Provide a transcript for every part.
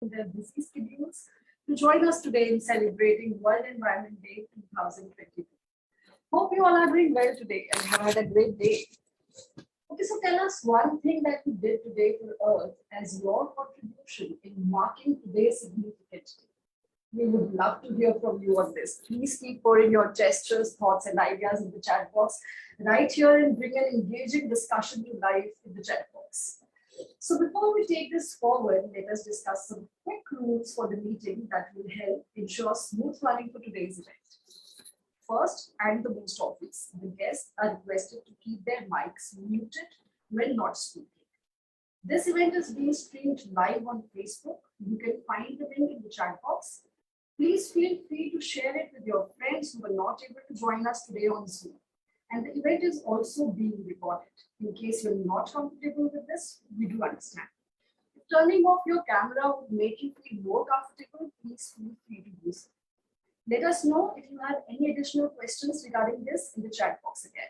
their busy schedules to join us today in celebrating World Environment Day 2022. Hope you all are doing well today and have had a great day. Okay, so tell us one thing that you did today for Earth as your contribution in marking today's significant day. We would love to hear from you on this. Please keep pouring your gestures, thoughts, and ideas in the chat box right here and bring an engaging discussion to life in the chat box. So before we take this forward, let us discuss some quick rules for the meeting that will help ensure smooth running for today's event. First, and the most obvious, the guests are requested to keep their mics muted when not speaking. This event is being streamed live on Facebook. You can find the link in the chat box. Please feel free to share it with your friends who were not able to join us today on Zoom. And the event is also being recorded. In case you're not comfortable with this, we do understand. If turning off your camera would make you feel more comfortable, please feel free to do so. Let us know if you have any additional questions regarding this in the chat box again.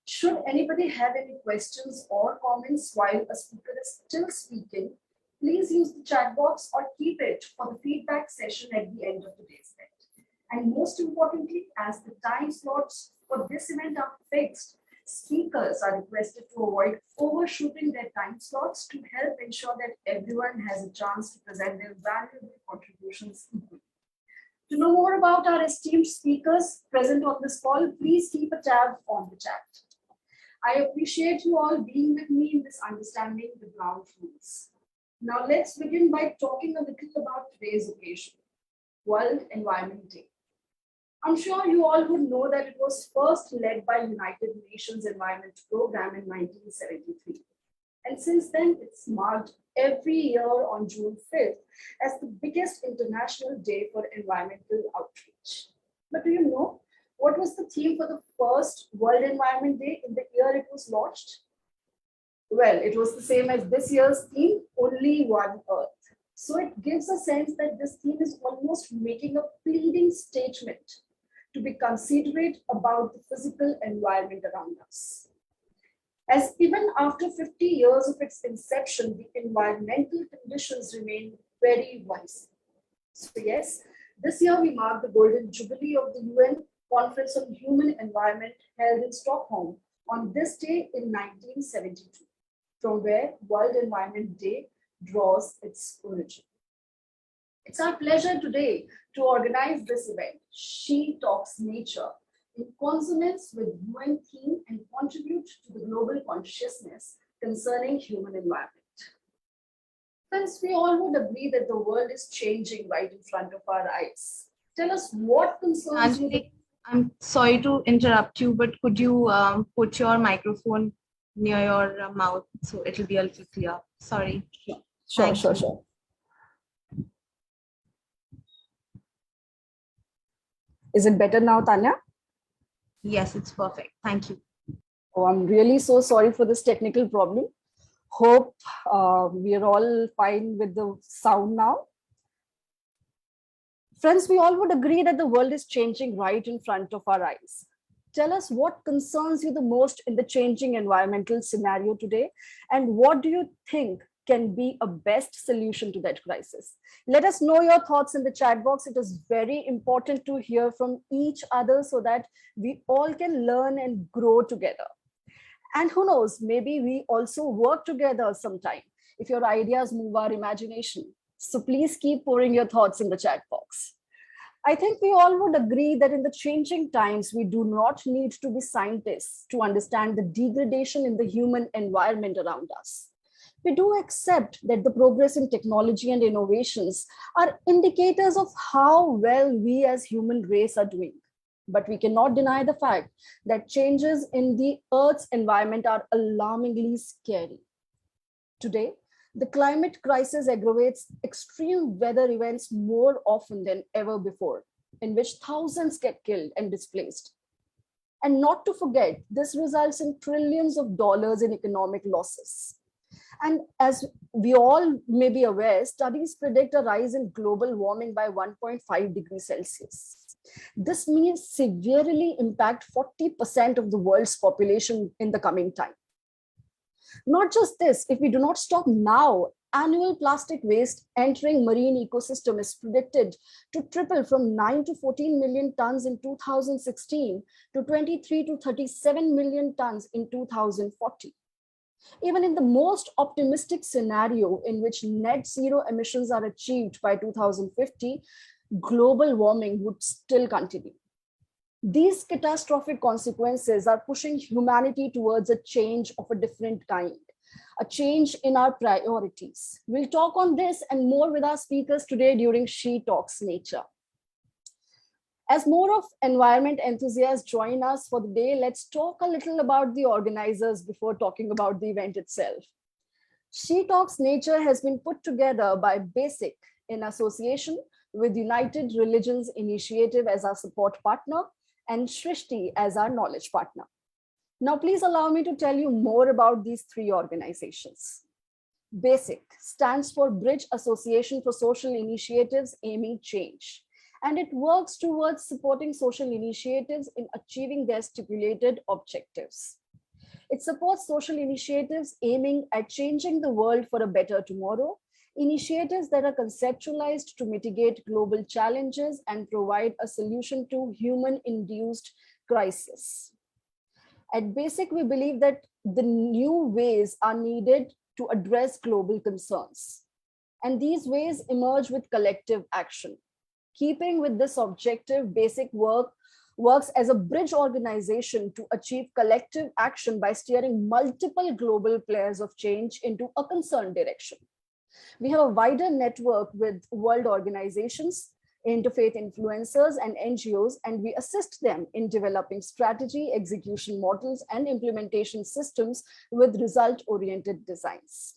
Should anybody have any questions or comments while a speaker is still speaking, please use the chat box or keep it for the feedback session at the end of today's event. And most importantly, as the time slots for this event are fixed, speakers are requested to avoid overshooting their time slots to help ensure that everyone has a chance to present their valuable contributions equally. To know more about our esteemed speakers present on this call, please keep a tab on the chat. I appreciate you all being with me in this understanding the ground rules. Now let's begin by talking a little about today's occasion, World Environment Day. I'm sure you all would know that it was first led by United Nations Environment Program in 1973. And since then, it's marked every year on June 5th as the biggest international day for environmental outreach. But do you know what was the theme for the first World Environment Day in the year it was launched? Well, it was the same as this year's theme, Only One Earth. So it gives a sense that this theme is almost making a pleading statement to be considerate about the physical environment around us. As even after 50 years of its inception, the environmental conditions remain very wise. So yes, this year we mark the golden jubilee of the UN Conference on Human Environment held in Stockholm on this day in 1972, from where World Environment Day draws its origin. It's our pleasure today to organize this event, She Talks Nature, in consonance with UN theme and contribute to the global consciousness concerning human environment. Friends, we all would agree that the world is changing right in front of our eyes. Tell us what concerns you. I'm sorry to interrupt you, but could you put your microphone near your mouth so it'll be a little clear? Sorry. Sure. Is it better now, Tanya? Yes, it's perfect. Thank you. Oh, I'm really so sorry for this technical problem. Hope we are all fine with the sound now. Friends, we all would agree that the world is changing right in front of our eyes. Tell us what concerns you the most in the changing environmental scenario today, and what do you think can be a best solution to that crisis? Let us know your thoughts in the chat box. It is very important to hear from each other so that we all can learn and grow together. And who knows, maybe we also work together sometime if your ideas move our imagination. So please keep pouring your thoughts in the chat box. I think we all would agree that in the changing times, we do not need to be scientists to understand the degradation in the human environment around us. We do accept that the progress in technology and innovations are indicators of how well we as human race are doing. But we cannot deny the fact that changes in the Earth's environment are alarmingly scary. Today, the climate crisis aggravates extreme weather events more often than ever before, in which thousands get killed and displaced. And not to forget, this results in trillions of dollars in economic losses. And as we all may be aware, studies predict a rise in global warming by 1.5 degrees Celsius. This means severely impact 40% of the world's population in the coming time. Not just this, if we do not stop now Annual plastic waste entering marine ecosystem is predicted to triple from 9 to 14 million tons in 2016 to 23 to 37 million tons in 2040. Even in the most optimistic scenario in which net zero emissions are achieved by 2050, global warming would still continue. These catastrophic consequences are pushing humanity towards a change of a different kind, a change in our priorities. We'll talk on this and more with our speakers today during She Talks Nature. As more of environment enthusiasts join us for the day, let's talk a little about the organizers before talking about the event itself. She Talks Nature has been put together by BASIC in association with United Religions Initiative as our support partner and Shristi as our knowledge partner. Now, please allow me to tell you more about these three organizations. BASIC stands for Bridge Association for Social Initiatives Aiming Change, and it works towards supporting social initiatives in achieving their stipulated objectives. It supports social initiatives aiming at changing the world for a better tomorrow, initiatives that are conceptualized to mitigate global challenges and provide a solution to human-induced crisis. At BASIC, we believe that the new ways are needed to address global concerns, and these ways emerge with collective action. Keeping with this objective, BASIC works as a bridge organization to achieve collective action by steering multiple global players of change into a concerned direction. We have a wider network with world organizations, interfaith influencers, and NGOs, and we assist them in developing strategy, execution models, and implementation systems with result-oriented designs.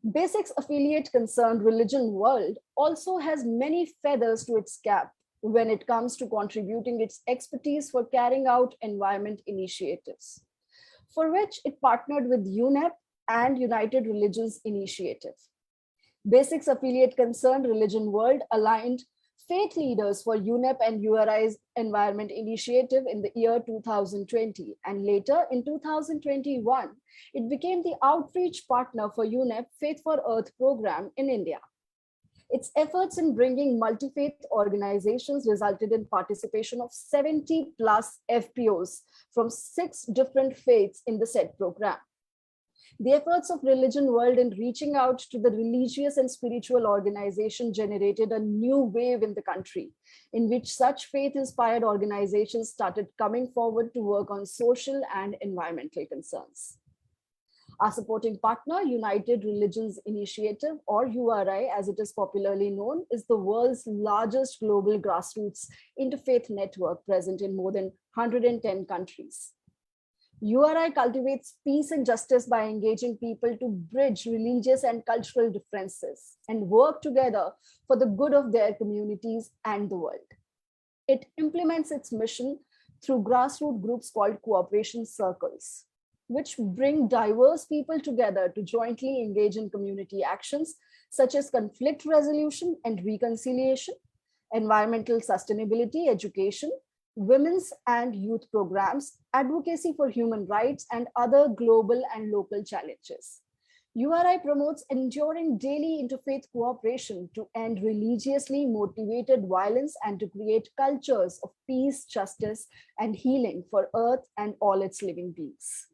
BASIC's affiliate concern, religionworld, also has many feathers to its cap when it comes to contributing its expertise for carrying out environment initiatives, for which it partnered with UNEP and United Religions Initiative. BASIC's affiliate concern, religionworld, aligned faith leaders for UNEP and URI's Environment Initiative in the year 2020. And later in 2021, it became the outreach partner for UNEP Faith for Earth program in India. Its efforts in bringing multi-faith organizations resulted in participation of 70 plus FPOs from 6 different faiths in the said program. The efforts of religionworld in reaching out to the religious and spiritual organization generated a new wave in the country, in which such faith-inspired organizations started coming forward to work on social and environmental concerns. Our supporting partner, United Religions Initiative, or URI as it is popularly known, is the world's largest global grassroots interfaith network present in more than 110 countries. URI cultivates peace and justice by engaging people to bridge religious and cultural differences and work together for the good of their communities and the world. It implements its mission through grassroots groups called cooperation circles, which bring diverse people together to jointly engage in community actions such as conflict resolution and reconciliation, environmental sustainability, education, women's and youth programs, advocacy for human rights, and other global and local challenges. URI promotes enduring daily interfaith cooperation to end religiously motivated violence and to create cultures of peace, justice, and healing for Earth and all its living beings.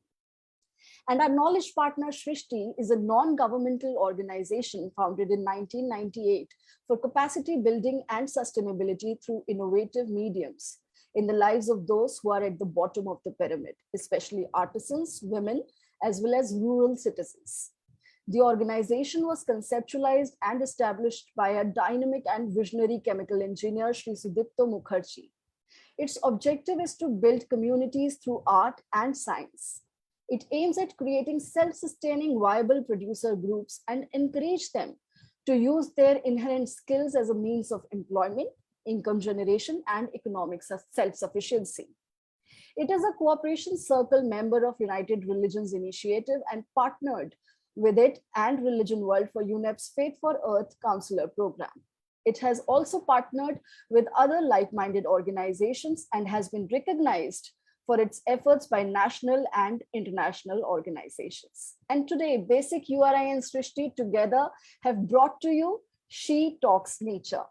And our knowledge partner, Shristi, is a non-governmental organization founded in 1998 for capacity building and sustainability through innovative mediums in the lives of those who are at the bottom of the pyramid, especially artisans, women, as well as rural citizens. The organization was conceptualized and established by a dynamic and visionary chemical engineer, Shri Sudipto Mukherjee. Its objective is to build communities through art and science. It aims at creating self-sustaining viable producer groups and encourage them to use their inherent skills as a means of employment, income generation, and economic self-sufficiency. It is a cooperation circle member of United Religions Initiative and partnered with it and religionworld for UNEP's Faith for Earth Counselor program. It has also partnered with other like-minded organizations and has been recognized for its efforts by national and international organizations. And today, Basic URI and Shristi together have brought to you She Talks Nature.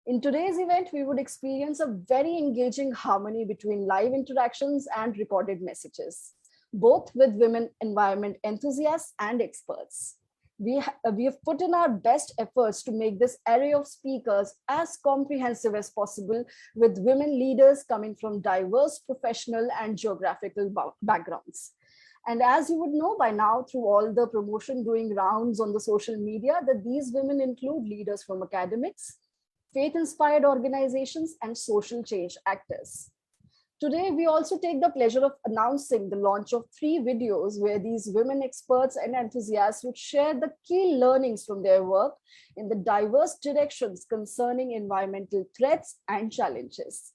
In today's event, we would experience a very engaging harmony between live interactions and recorded messages, both with women environment enthusiasts and experts. We have put in our best efforts to make this array of speakers as comprehensive as possible, with women leaders coming from diverse professional and geographical backgrounds. And as you would know by now, through all the promotion doing rounds on the social media, that these women include leaders from academics, faith-inspired organizations, and social change actors. Today, we also take the pleasure of announcing the launch of 3 videos where these women experts and enthusiasts would share the key learnings from their work in the diverse directions concerning environmental threats and challenges.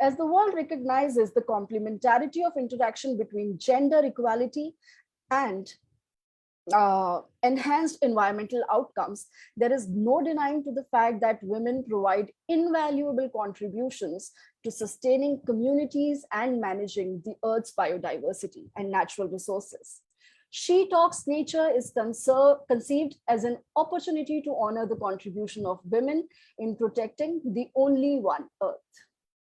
As the world recognizes the complementarity of interaction between gender equality and enhanced environmental outcomes, there is no denying to the fact that women provide invaluable contributions to sustaining communities and managing the Earth's biodiversity and natural resources. She Talks Nature is conceived as an opportunity to honor the contribution of women in protecting the only one Earth.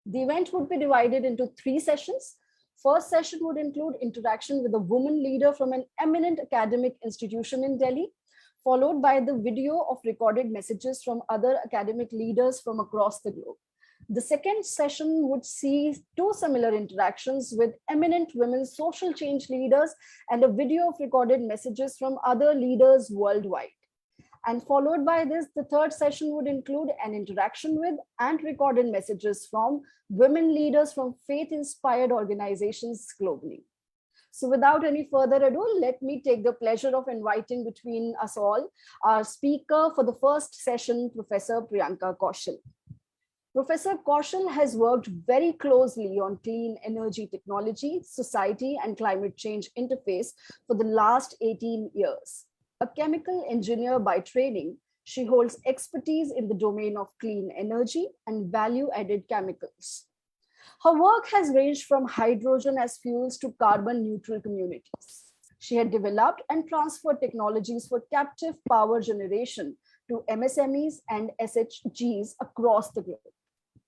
The event would be divided into 3 sessions. First session would include interaction with a woman leader from an eminent academic institution in Delhi, followed by the video of recorded messages from other academic leaders from across the globe. The second session would see 2 similar interactions with eminent women social change leaders and a video of recorded messages from other leaders worldwide. And followed by this, the third session would include an interaction with and recorded messages from women leaders from faith-inspired organizations globally. So without any further ado, let me take the pleasure of inviting between us all our speaker for the first session, Professor Priyanka Kaushal. Professor Kaushal has worked very closely on clean energy technology, society, and climate change interface for the last 18 years. A chemical engineer by training, she holds expertise in the domain of clean energy and value-added chemicals. Her work has ranged from hydrogen as fuels to carbon-neutral communities. She had developed and transferred technologies for captive power generation to MSMEs and SHGs across the globe.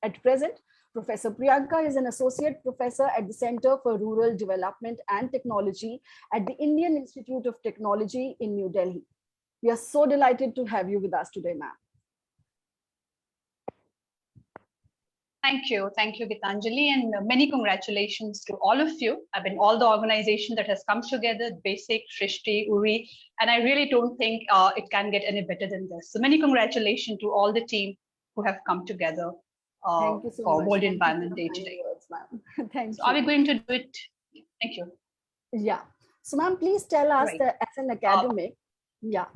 At present, Professor Priyanka is an associate professor at the Center for Rural Development and Technology at the Indian Institute of Technology in New Delhi. We are so delighted to have you with us today, ma'am. Thank you, Gitanjali, and many congratulations to all of you. I mean, all the organization that has come together, Basic, Shristi, Uri, and I really don't think it can get any better than this. So many congratulations to all the team who have come together. Thank you so for much. World Environment Day today. Thank so you. Are we going to do it? Thank you. Yeah. So ma'am, please tell us Right. that as an academic, yeah.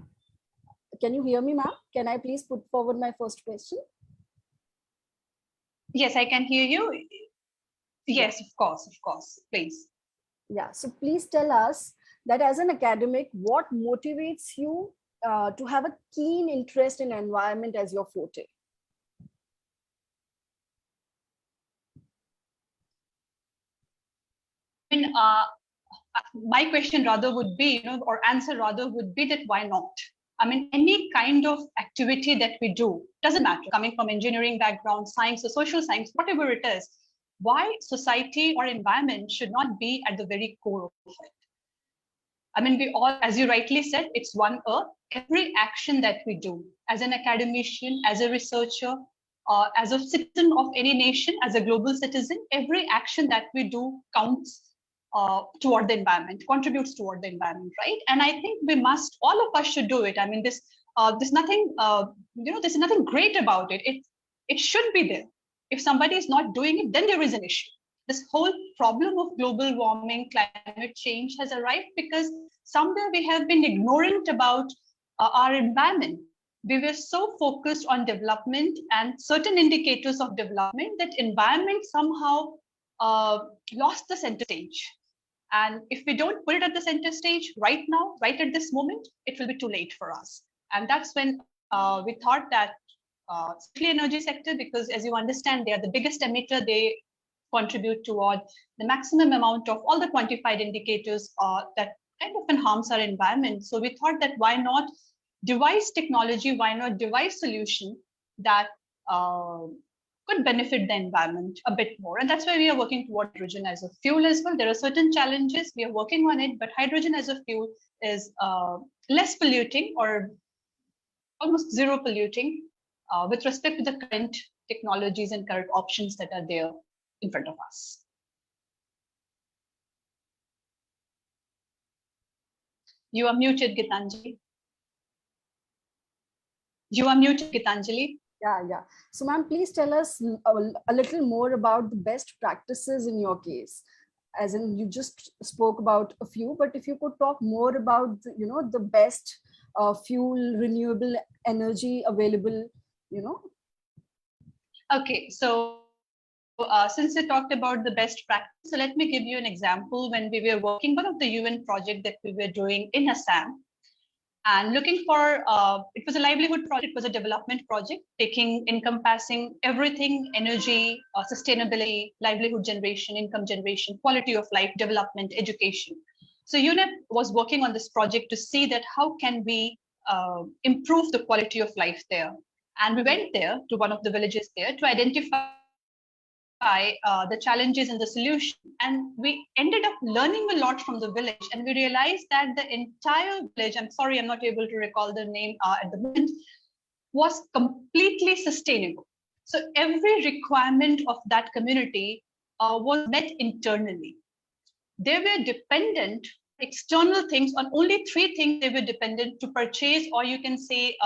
Can you hear me, ma'am? Can I please put forward my first question? Yes, I can hear you. Yes, of course, please. Yeah, so please tell us that as an academic, what motivates you to have a keen interest in environment as your forte? I mean, my question rather would be, or answer rather would be that why not? I mean, any kind of activity that we do, doesn't matter, coming from engineering background, science or social science, whatever it is, why society or environment should not be at the very core of it? I mean, we all, as you rightly said, it's one Earth. Every action that we do as an academician, as a researcher, as a citizen of any nation, as a global citizen, every action that we do counts toward the environment, contributes toward the environment, right? And I think we must, all of us should do it. I mean, there's nothing, there's nothing great about it. It should be there. If somebody is not doing it, then there is an issue. This whole problem of global warming, climate change has arrived because somewhere we have been ignorant about our environment. We were so focused on development and certain indicators of development that environment somehow lost the center stage. And if we don't put it at the center stage right now, right at this moment, it will be too late for us. And that's when we thought that especially energy sector, because as you understand, they are the biggest emitter, they contribute toward the maximum amount of all the quantified indicators that kind of harms our environment. So we thought that why not devise technology, why not devise solution that could benefit the environment a bit more. And that's why we are working toward hydrogen as a fuel as well. There are certain challenges, we are working on it, but hydrogen as a fuel is less polluting or almost zero polluting with respect to the current technologies and current options that are there in front of us. You are muted, Gitanjali. You are muted, Gitanjali. Yeah. So ma'am, please tell us a little more about the best practices in your case. As in, you just spoke about a few, but if you could talk more about, the best fuel, renewable energy available, Okay, so since you talked about the best practice, so let me give you an example. When we were working, one of the UN project that we were doing in Assam, and looking for, it was a livelihood project, it was a development project, encompassing everything: energy, sustainability, livelihood generation, income generation, quality of life, development, education. So UNEP was working on this project to see that how can we improve the quality of life there. And we went there to one of the villages there to identify the challenges and the solution. And we ended up learning a lot from the village. And we realized that the entire village, I'm sorry, I'm not able to recall the name at the moment, was completely sustainable. So every requirement of that community was met internally. They were dependent external things on only 3 things they were dependent to purchase, or you can say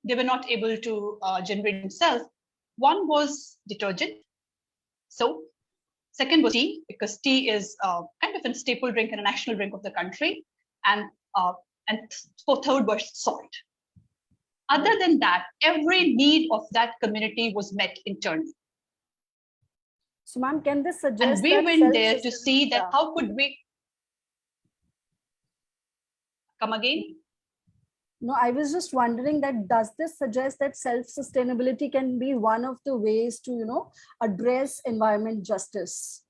they were not able to generate themselves. One was detergent, soap. Second was tea, because tea is kind of a staple drink and a national drink of the country. And for third was salt. Other than that, every need of that community was met internally. So ma'am, can this suggest and we that went there to see that how could we come again? No, I was just wondering that does this suggest that self-sustainability can be one of the ways to, address environment justice?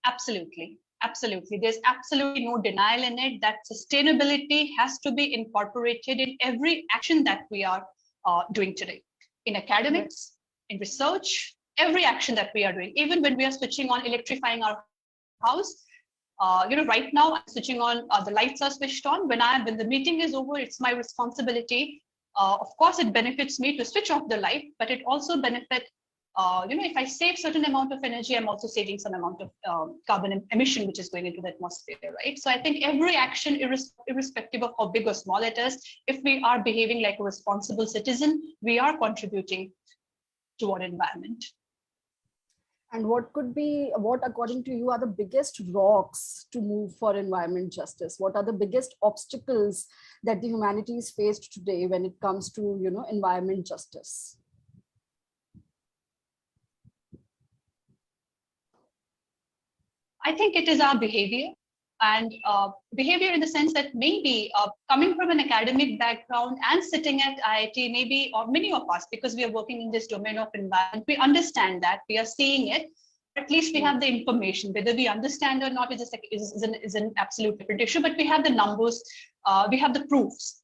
Absolutely. Absolutely. There's absolutely no denial in it that sustainability has to be incorporated in every action that we are doing today, in academics, in research, every action that we are doing, even when we are switching on electrifying our house. Right now I'm switching on, the lights are switched on. When the meeting is over, it's my responsibility. Of course, it benefits me to switch off the light, but it also benefits, if I save certain amount of energy, I'm also saving some amount of carbon emission, which is going into the atmosphere, right? So I think every action, irrespective of how big or small it is, if we are behaving like a responsible citizen, we are contributing to our environment. And what according to you are the biggest rocks to move for environment justice? What are the biggest obstacles that the humanities faced today when it comes to, environment justice? I think it is our behavior, and behavior in the sense that maybe coming from an academic background and sitting at IIT, maybe, or many of us, because we are working in this domain of environment, we understand that, we are seeing it, at least we have the information. Whether we understand or not is an absolute different issue, but we have the numbers, we have the proofs,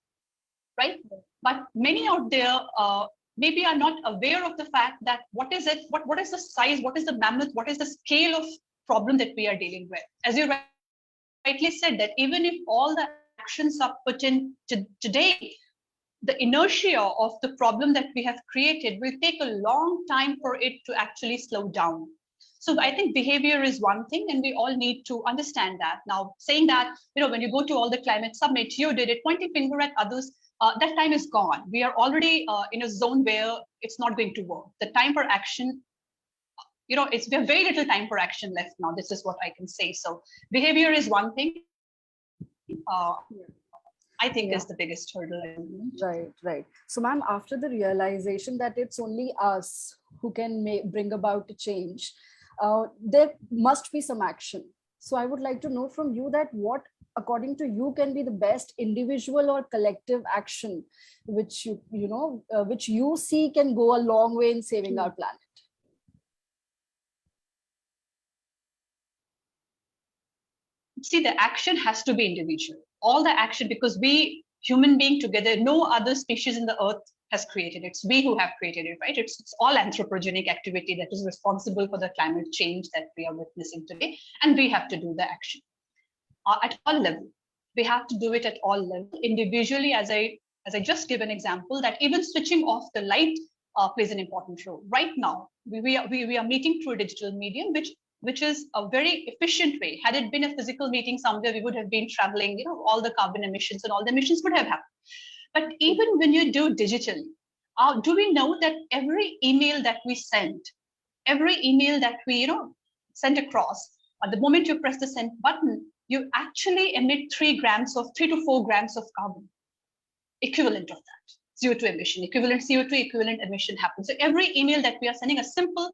right? But many out there maybe are not aware of the fact that what is it, what is the size, what is the mammoth, what is the scale of problem that we are dealing with. As you rightly said, that even if all the actions are put in today, the inertia of the problem that we have created will take a long time for it to actually slow down. So I think behavior is one thing, and we all need to understand that. Now, saying that, when you go to all the climate summits, you did it, pointing finger at others, that time is gone. We are already in a zone where it's not going to work. The time for action, we have very little time for action left now. This is what I can say. So behavior is one thing. I think is the biggest hurdle. Right. So ma'am, after the realization that it's only us who can bring about a change, there must be some action. So I would like to know from you that what according to you, can be the best individual or collective action which which you see can go a long way in saving our planet? See, the action has to be individual. All the action, because we human being together, no other species in the earth has created it. It's we who have created it, right? It's all anthropogenic activity that is responsible for the climate change that we are witnessing today, and we have to do the action at all levels. We have to do it at all levels individually. As I just give an example, that even switching off the light plays an important role. Right now, we are meeting through a digital medium, which is a very efficient way. Had it been a physical meeting somewhere, we would have been traveling, all the carbon emissions and all the emissions would have happened. But even when you do digitally, do we know that every email that we send, every email that we send across, at the moment you press the send button, you actually emit 3 to 4 grams of carbon, equivalent of that. CO2 emission, equivalent CO2 equivalent emission happens. So every email that we are sending, a simple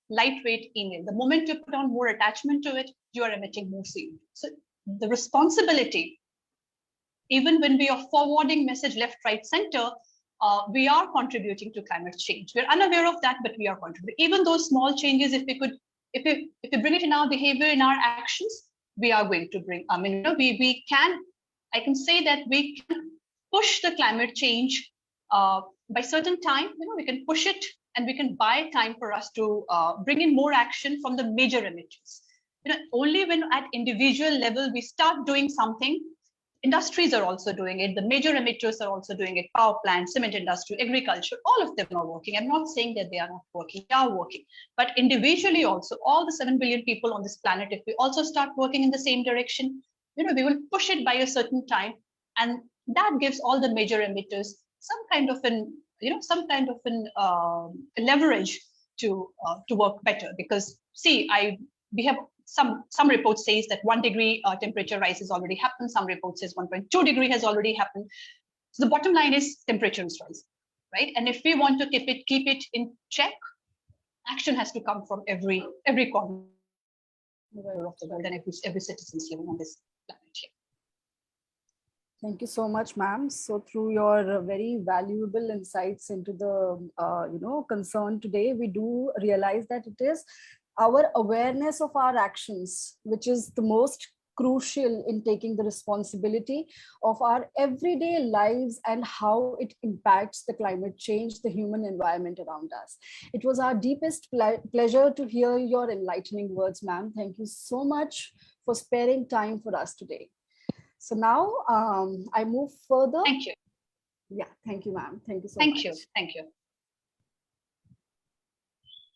lightweight email, the moment you put on more attachment to it, you are emitting more CO2. So the responsibility, even when we are forwarding message left, right, center, we are contributing to climate change. We're unaware of that, but we are contributing. Even those small changes, if we bring it in our behavior, in our actions, we are going to bring. I can say that we can push the climate change by certain time. We can push it, and we can buy time for us to bring in more action from the major emitters. Only when at individual level we start doing something, industries are also doing it, the major emitters are also doing it, power plants, cement industry, agriculture, all of them are working. I'm not saying that they are not working, they are working. But individually also, all the 7 billion people on this planet, if we also start working in the same direction, we will push it by a certain time, and that gives all the major emitters some kind of leverage to work better. Because see, we have some reports says that 1 degree temperature rise has already happened. Some reports says 1.2 degree has already happened. So the bottom line is temperature is rising, right? And if we want to keep it in check, action has to come from every corner of the world and every citizen living on this planet here. Thank you so much, ma'am. So through your very valuable insights into the concern today, we do realize that it is our awareness of our actions which is the most crucial in taking the responsibility of our everyday lives and how it impacts the climate change, the human environment around us. It was our deepest pleasure to hear your enlightening words, ma'am. Thank you so much for sparing time for us today. So now I move further. Thank you. Yeah, thank you, ma'am. Thank you so much. Thank you.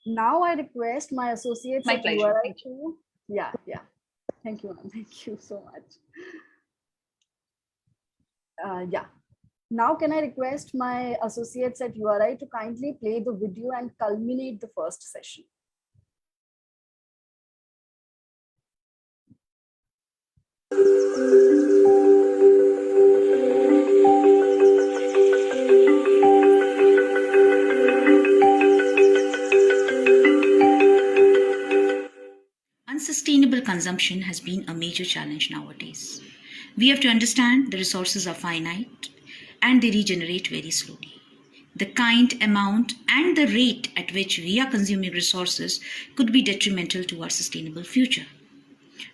Now I request my associates. My pleasure. Thank you. Yeah. Thank you, ma'am. Thank you so much. Now can I request my associates at URI to kindly play the video and culminate the first session? Unsustainable consumption has been a major challenge nowadays. We have to understand the resources are finite and they regenerate very slowly. The kind, amount, and the rate at which we are consuming resources could be detrimental to our sustainable future.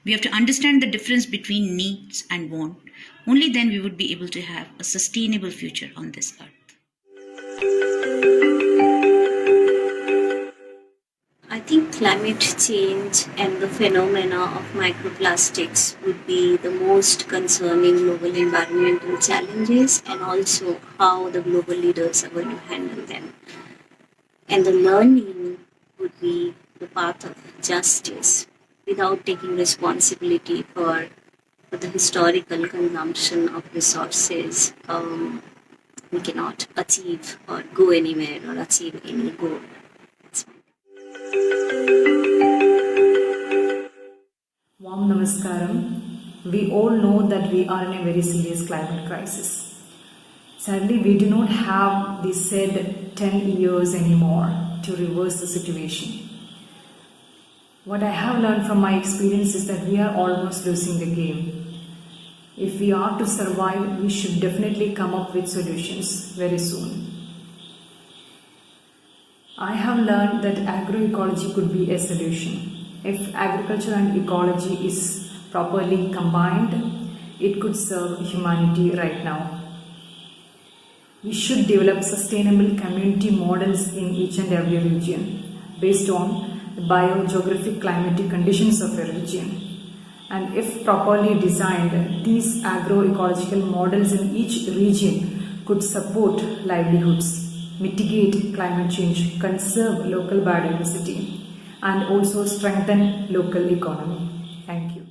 We have to understand the difference between needs and want. Only then we would be able to have a sustainable future on this earth. I think climate change and the phenomena of microplastics would be the most concerning global environmental challenges, and also how the global leaders are going to handle them. And the learning would be the path of justice without taking responsibility for the historical consumption of resources. We cannot achieve or go anywhere or achieve any goal. Warm Namaskaram. We all know that we are in a very serious climate crisis. Sadly, we do not have the said 10 years anymore to reverse the situation. What I have learned from my experience is that we are almost losing the game. If we are to survive, we should definitely come up with solutions very soon. I have learned that agroecology could be a solution. If agriculture and ecology is properly combined, it could serve humanity right now. We should develop sustainable community models in each and every region based on the biogeographic climatic conditions of a region. And if properly designed, these agroecological models in each region could support livelihoods, mitigate climate change, conserve local biodiversity, and also strengthen local economy. Thank you.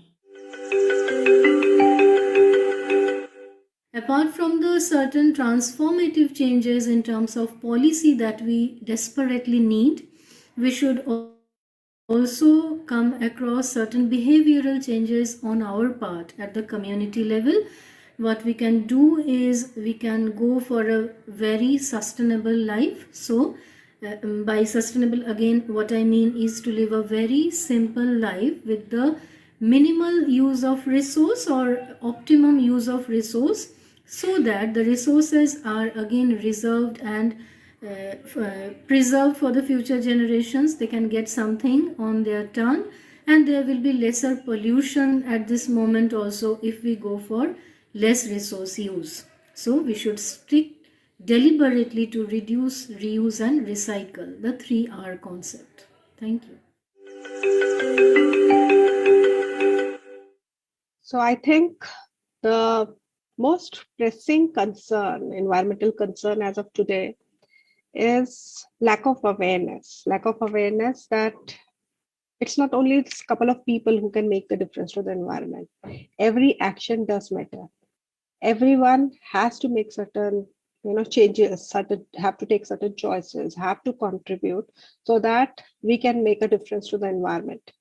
Apart from the certain transformative changes in terms of policy that we desperately need, we should also come across certain behavioral changes on our part at the community level. What we can do is we can go for a very sustainable life. So by sustainable, again, what I mean is to live a very simple life with the minimal use of resource or optimum use of resource, so that the resources are again reserved and preserved for the future generations. They can get something on their turn, and there will be lesser pollution at this moment also if we go for less resource use. So we should stick deliberately to reduce, reuse and recycle, the 3R concept. Thank you. So I think the most pressing concern, environmental concern as of today, is lack of awareness. Lack of awareness that it's not only a couple of people who can make the difference to the environment. Every action does matter. Everyone has to make certain changes, have to take certain choices, have to contribute so that we can make a difference to the environment.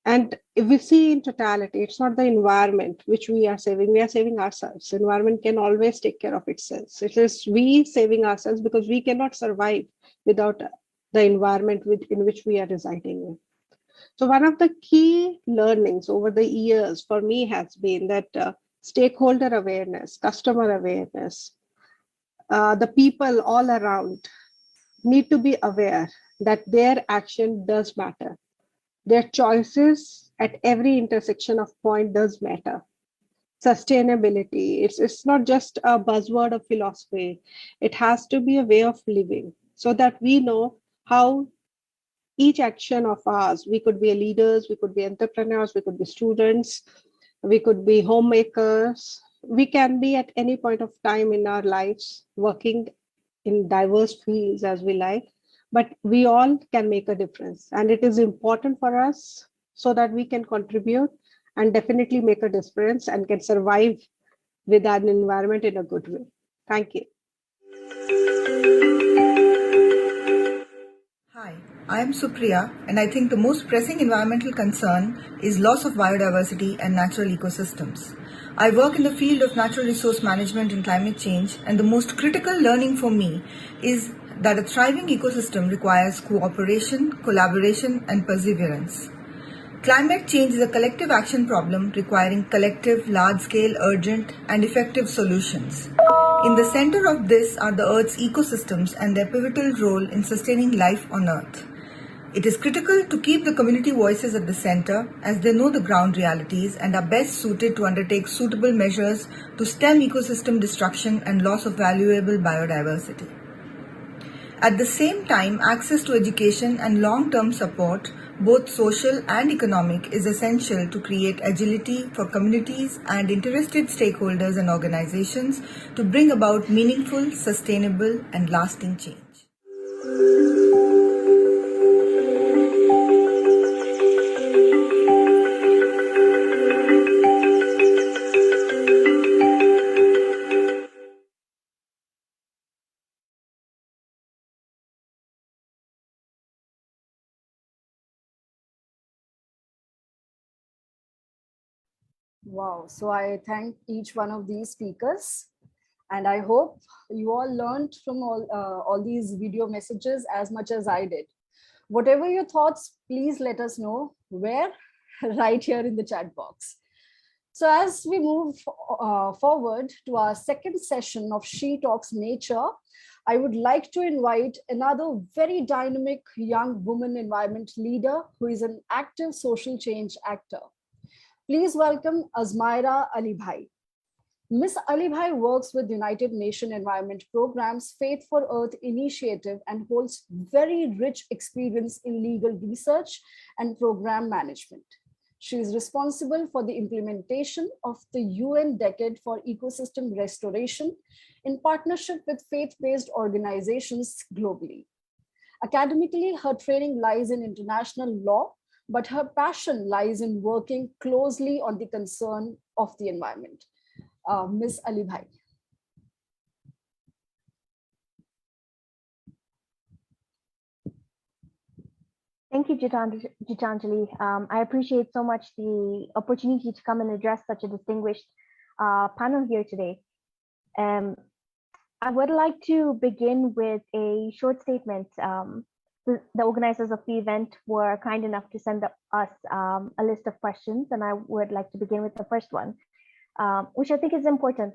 And if we see in totality, it's not the environment which we are saving ourselves. The environment can always take care of itself. It is we saving ourselves because we cannot survive without the environment in which we are residing in. So one of the key learnings over the years for me has been that stakeholder awareness, customer awareness, the people all around need to be aware that their action does matter. Their choices at every intersection of point does matter. Sustainability, it's not just a buzzword of philosophy. It has to be a way of living so that we know how each action of ours, we could be leaders, we could be entrepreneurs, we could be students, we could be homemakers. We can be at any point of time in our lives working in diverse fields as we like. But we all can make a difference, and it is important for us so that we can contribute and definitely make a difference and can survive with an environment in a good way. Thank you. Hi, I am Supriya, and I think the most pressing environmental concern is loss of biodiversity and natural ecosystems. I work in the field of natural resource management and climate change, and the most critical learning for me is that a thriving ecosystem requires cooperation, collaboration, and perseverance. Climate change is a collective action problem requiring collective, large-scale, urgent, and effective solutions. In the center of this are the Earth's ecosystems and their pivotal role in sustaining life on Earth. It is critical to keep the community voices at the center, as they know the ground realities and are best suited to undertake suitable measures to stem ecosystem destruction and loss of valuable biodiversity. At the same time, access to education and long-term support, both social and economic, is essential to create agility for communities and interested stakeholders and organizations to bring about meaningful, sustainable, and lasting change. Wow. So I thank each one of these speakers, and I hope you all learned from all these video messages as much as I did. Whatever your thoughts, please let us know where, right here in the chat box. So as we move forward to our second session of She Talks Nature, I would like to invite another very dynamic young woman environment leader who is an active social change actor. Please welcome Asmra Alibhai. Ms. Alibhai works with United Nations Environment Program's Faith for Earth initiative and holds very rich experience in legal research and program management. She is responsible for the implementation of the UN Decade for Ecosystem Restoration in partnership with faith-based organizations globally. Academically, her training lies in international law, but her passion lies in working closely on the concern of the environment. Ms. Alibhai. Thank you, Gitanjali. I appreciate so much the opportunity to come and address such a distinguished panel here today. I would like to begin with a short statement. The organizers of the event were kind enough to send us a list of questions, and I would like to begin with the first one, which I think is important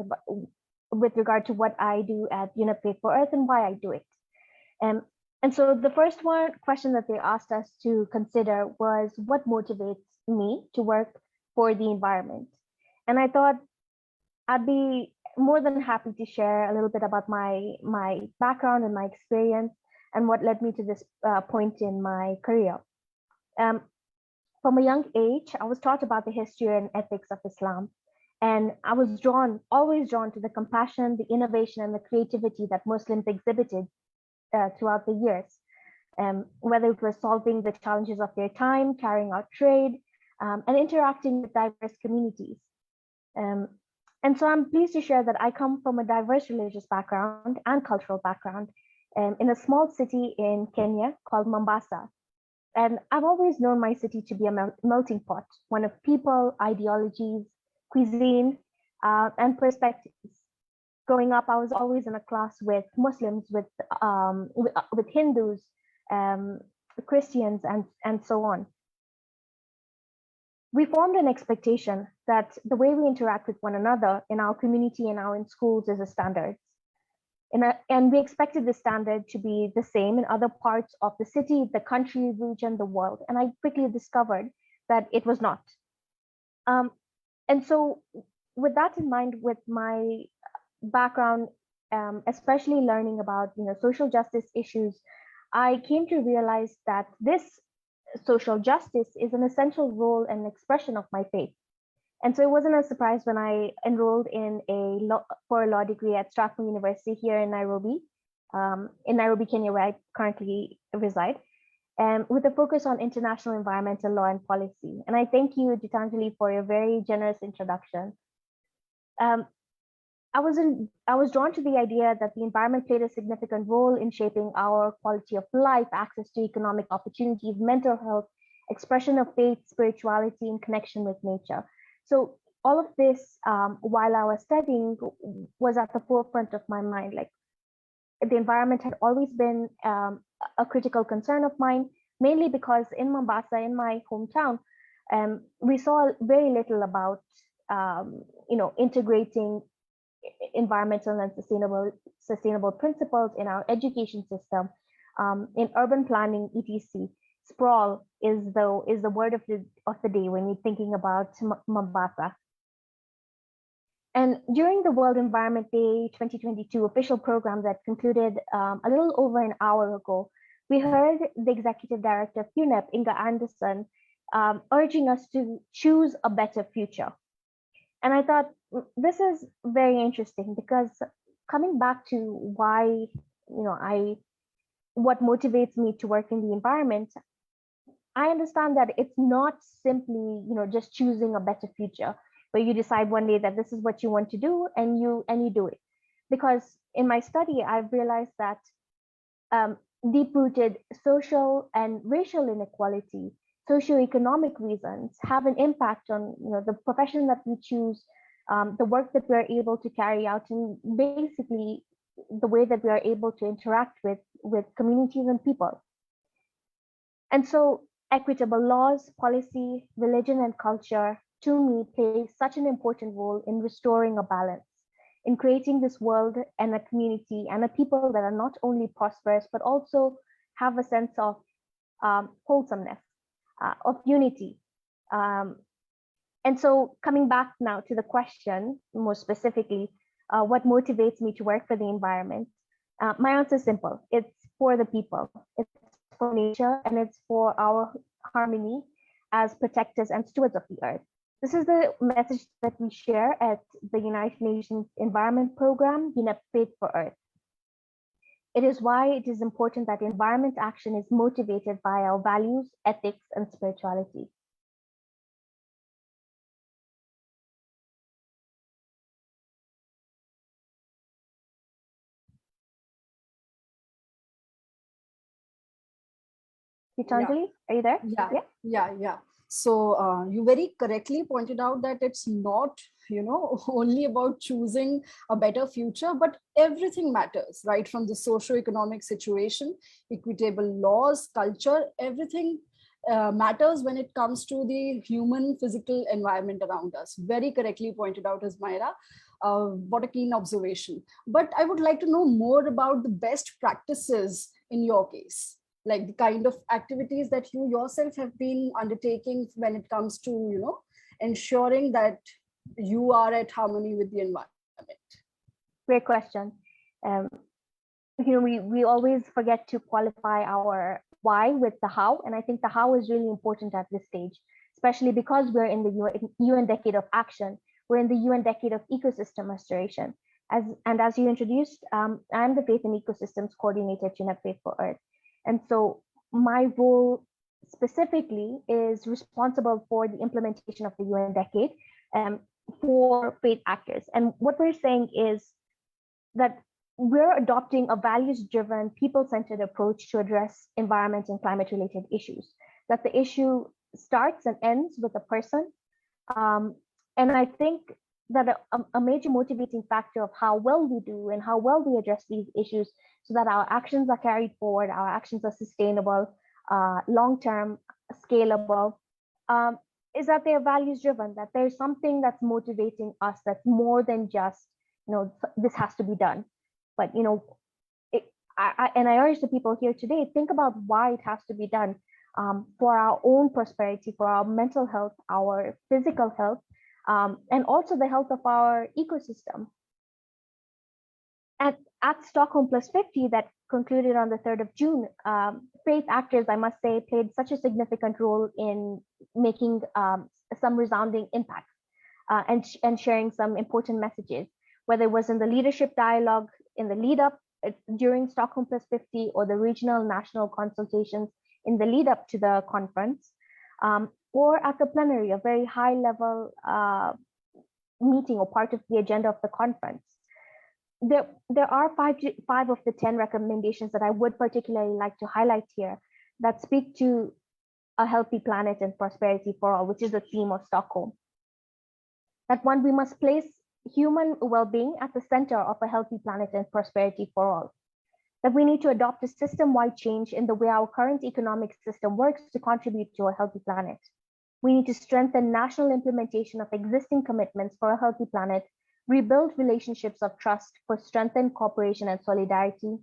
with regard to what I do at Faith for Earth and why I do it. And so the first question that they asked us to consider was what motivates me to work for the environment. And I thought I'd be more than happy to share a little bit about my background and my experience and what led me to this point in my career. From a young age, I was taught about the history and ethics of Islam. And I was always drawn to the compassion, the innovation, and the creativity that Muslims exhibited throughout the years, whether it was solving the challenges of their time, carrying out trade, and interacting with diverse communities. And so I'm pleased to share that I come from a diverse religious background and cultural background in a small city in Kenya called Mombasa. And I've always known my city to be a melting pot, one of people, ideologies, cuisine, and perspectives. Growing up, I was always in a class with Muslims, with Hindus, Christians, and so on. We formed an expectation that the way we interact with one another in our community and now in schools is a standard. And we expected the standard to be the same in other parts of the city, the country, region, the world. And I quickly discovered that it was not. And so with that in mind, with my background, especially learning about social justice issues, I came to realize that this social justice is an essential role and expression of my faith. And so it wasn't a surprise when I enrolled for a law degree at Stockholm University here in Nairobi, Kenya, where I currently reside, with a focus on international environmental law and policy. And I thank you, Gitanjali, for your very generous introduction. I was drawn to the idea that the environment played a significant role in shaping our quality of life, access to economic opportunities, mental health, expression of faith, spirituality, and connection with nature. So all of this, while I was studying, was at the forefront of my mind. Like, the environment had always been a critical concern of mine, mainly because in Mombasa, in my hometown, we saw very little about integrating environmental and sustainable principles in our education system, in urban planning, etc. Sprawl is the word of the day when you're thinking about Mombasa. And during the World Environment Day 2022 official program that concluded a little over an hour ago, we heard the executive director of UNEP, Inga Anderson, urging us to choose a better future. And I thought, this is very interesting, because coming back to why, what motivates me to work in the environment, I understand that it's not simply, just choosing a better future, where you decide one day that this is what you want to do and you do it. Because in my study, I've realized that deep-rooted social and racial inequality, socioeconomic reasons have an impact on the profession that we choose, the work that we're able to carry out, and basically the way that we are able to interact with communities and people. And so equitable laws, policy, religion, and culture to me, play such an important role in restoring a balance, in creating this world and a community and a people that are not only prosperous, but also have a sense of wholesomeness, of unity. And so coming back now to the question, more specifically, what motivates me to work for the environment? My answer is simple. It's for the people, it's for nature, and it's for our harmony as protectors and stewards of the earth. This is the message that we share at the United Nations Environment Program, Faith for Earth. It is why it is important that environment action is motivated by our values, ethics, and spirituality. Gitanjali, are you there? Yeah. So you very correctly pointed out that it's not, only about choosing a better future, but everything matters, right? From the socio-economic situation, equitable laws, culture, everything matters when it comes to the human physical environment around us. Very correctly pointed out, Asmra. What a keen observation. But I would like to know more about the best practices in your case, like the kind of activities that you yourself have been undertaking when it comes to, ensuring that you are at harmony with the environment. Great question. We always forget to qualify our why with the how, and I think the how is really important at this stage, especially because we're in the UN Decade of Action. We're in the UN Decade of Ecosystem Restoration. As you introduced, I'm the Faith and Ecosystems Coordinator at UNEP Faith for Earth. And so my role specifically is responsible for the implementation of the UN Decade for faith actors. And what we're saying is that we're adopting a values-driven, people-centered approach to address environment and climate-related issues. That the issue starts and ends with a person. And I think that a major motivating factor of how well we do and how well we address these issues so that our actions are carried forward, our actions are sustainable, long-term, scalable, is that they are values-driven, that there's something that's motivating us that's more than just, this has to be done. But, I urge the people here today, think about why it has to be done for our own prosperity, for our mental health, our physical health, and also the health of our ecosystem. At Stockholm Plus 50 that concluded on the 3rd of June, faith actors, I must say, played such a significant role in making some resounding impacts and sharing some important messages, whether it was in the leadership dialogue in the lead up during Stockholm Plus 50 or the regional national consultations in the lead up to the conference, or at the plenary, a very high level meeting or part of the agenda of the conference. There are five of the 10 recommendations that I would particularly like to highlight here that speak to a healthy planet and prosperity for all, which is the theme of Stockholm. That one, we must place human well-being at the center of a healthy planet and prosperity for all. That we need to adopt a system-wide change in the way our current economic system works to contribute to a healthy planet. We need to strengthen national implementation of existing commitments for a healthy planet, rebuild relationships of trust for strengthened cooperation and solidarity,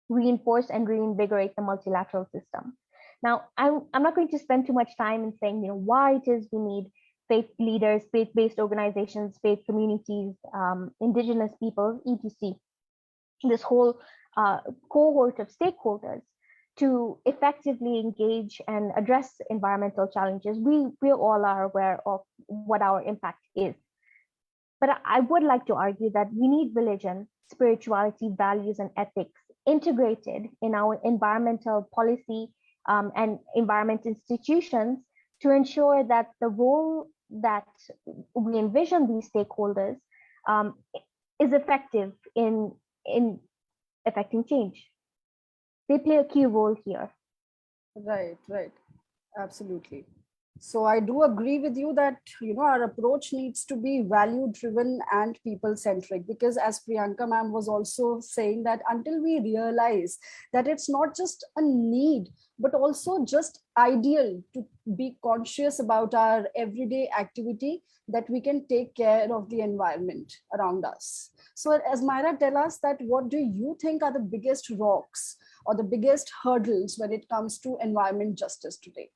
reinforce and reinvigorate the multilateral system. Now, I'm not going to spend too much time in saying, why it is we need faith leaders, faith-based organizations, faith communities, indigenous peoples, etc. This whole cohort of stakeholders to effectively engage and address environmental challenges. We all are aware of what our impact is. But I would like to argue that we need religion, spirituality, values, and ethics integrated in our environmental policy and environment institutions to ensure that the role that we envision these stakeholders is effective in affecting change. They play a key role here. Right. Absolutely. So I do agree with you that, our approach needs to be value driven and people centric, because as Priyanka ma'am was also saying, that until we realize that it's not just a need but also just ideal to be conscious about our everyday activity, that we can take care of the environment around us. So Asmra, tell us that what do you think are the biggest rocks or the biggest hurdles when it comes to environment justice today?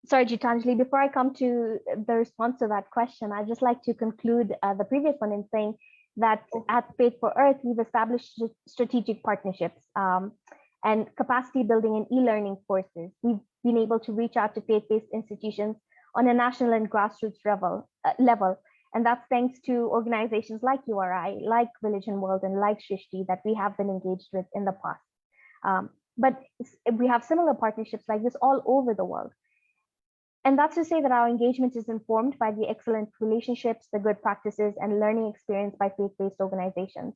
Sorry, Gitanjali, before I come to the response to that question, I'd just like to conclude the previous one in saying that at Faith for Earth, we've established strategic partnerships and capacity building and e-learning courses. We've been able to reach out to faith-based institutions on a national and grassroots level. And that's thanks to organizations like URI, like religionworld, and like Shristi that we have been engaged with in the past. But we have similar partnerships like this all over the world. And that's to say that our engagement is informed by the excellent relationships, the good practices, and learning experience by faith-based organizations.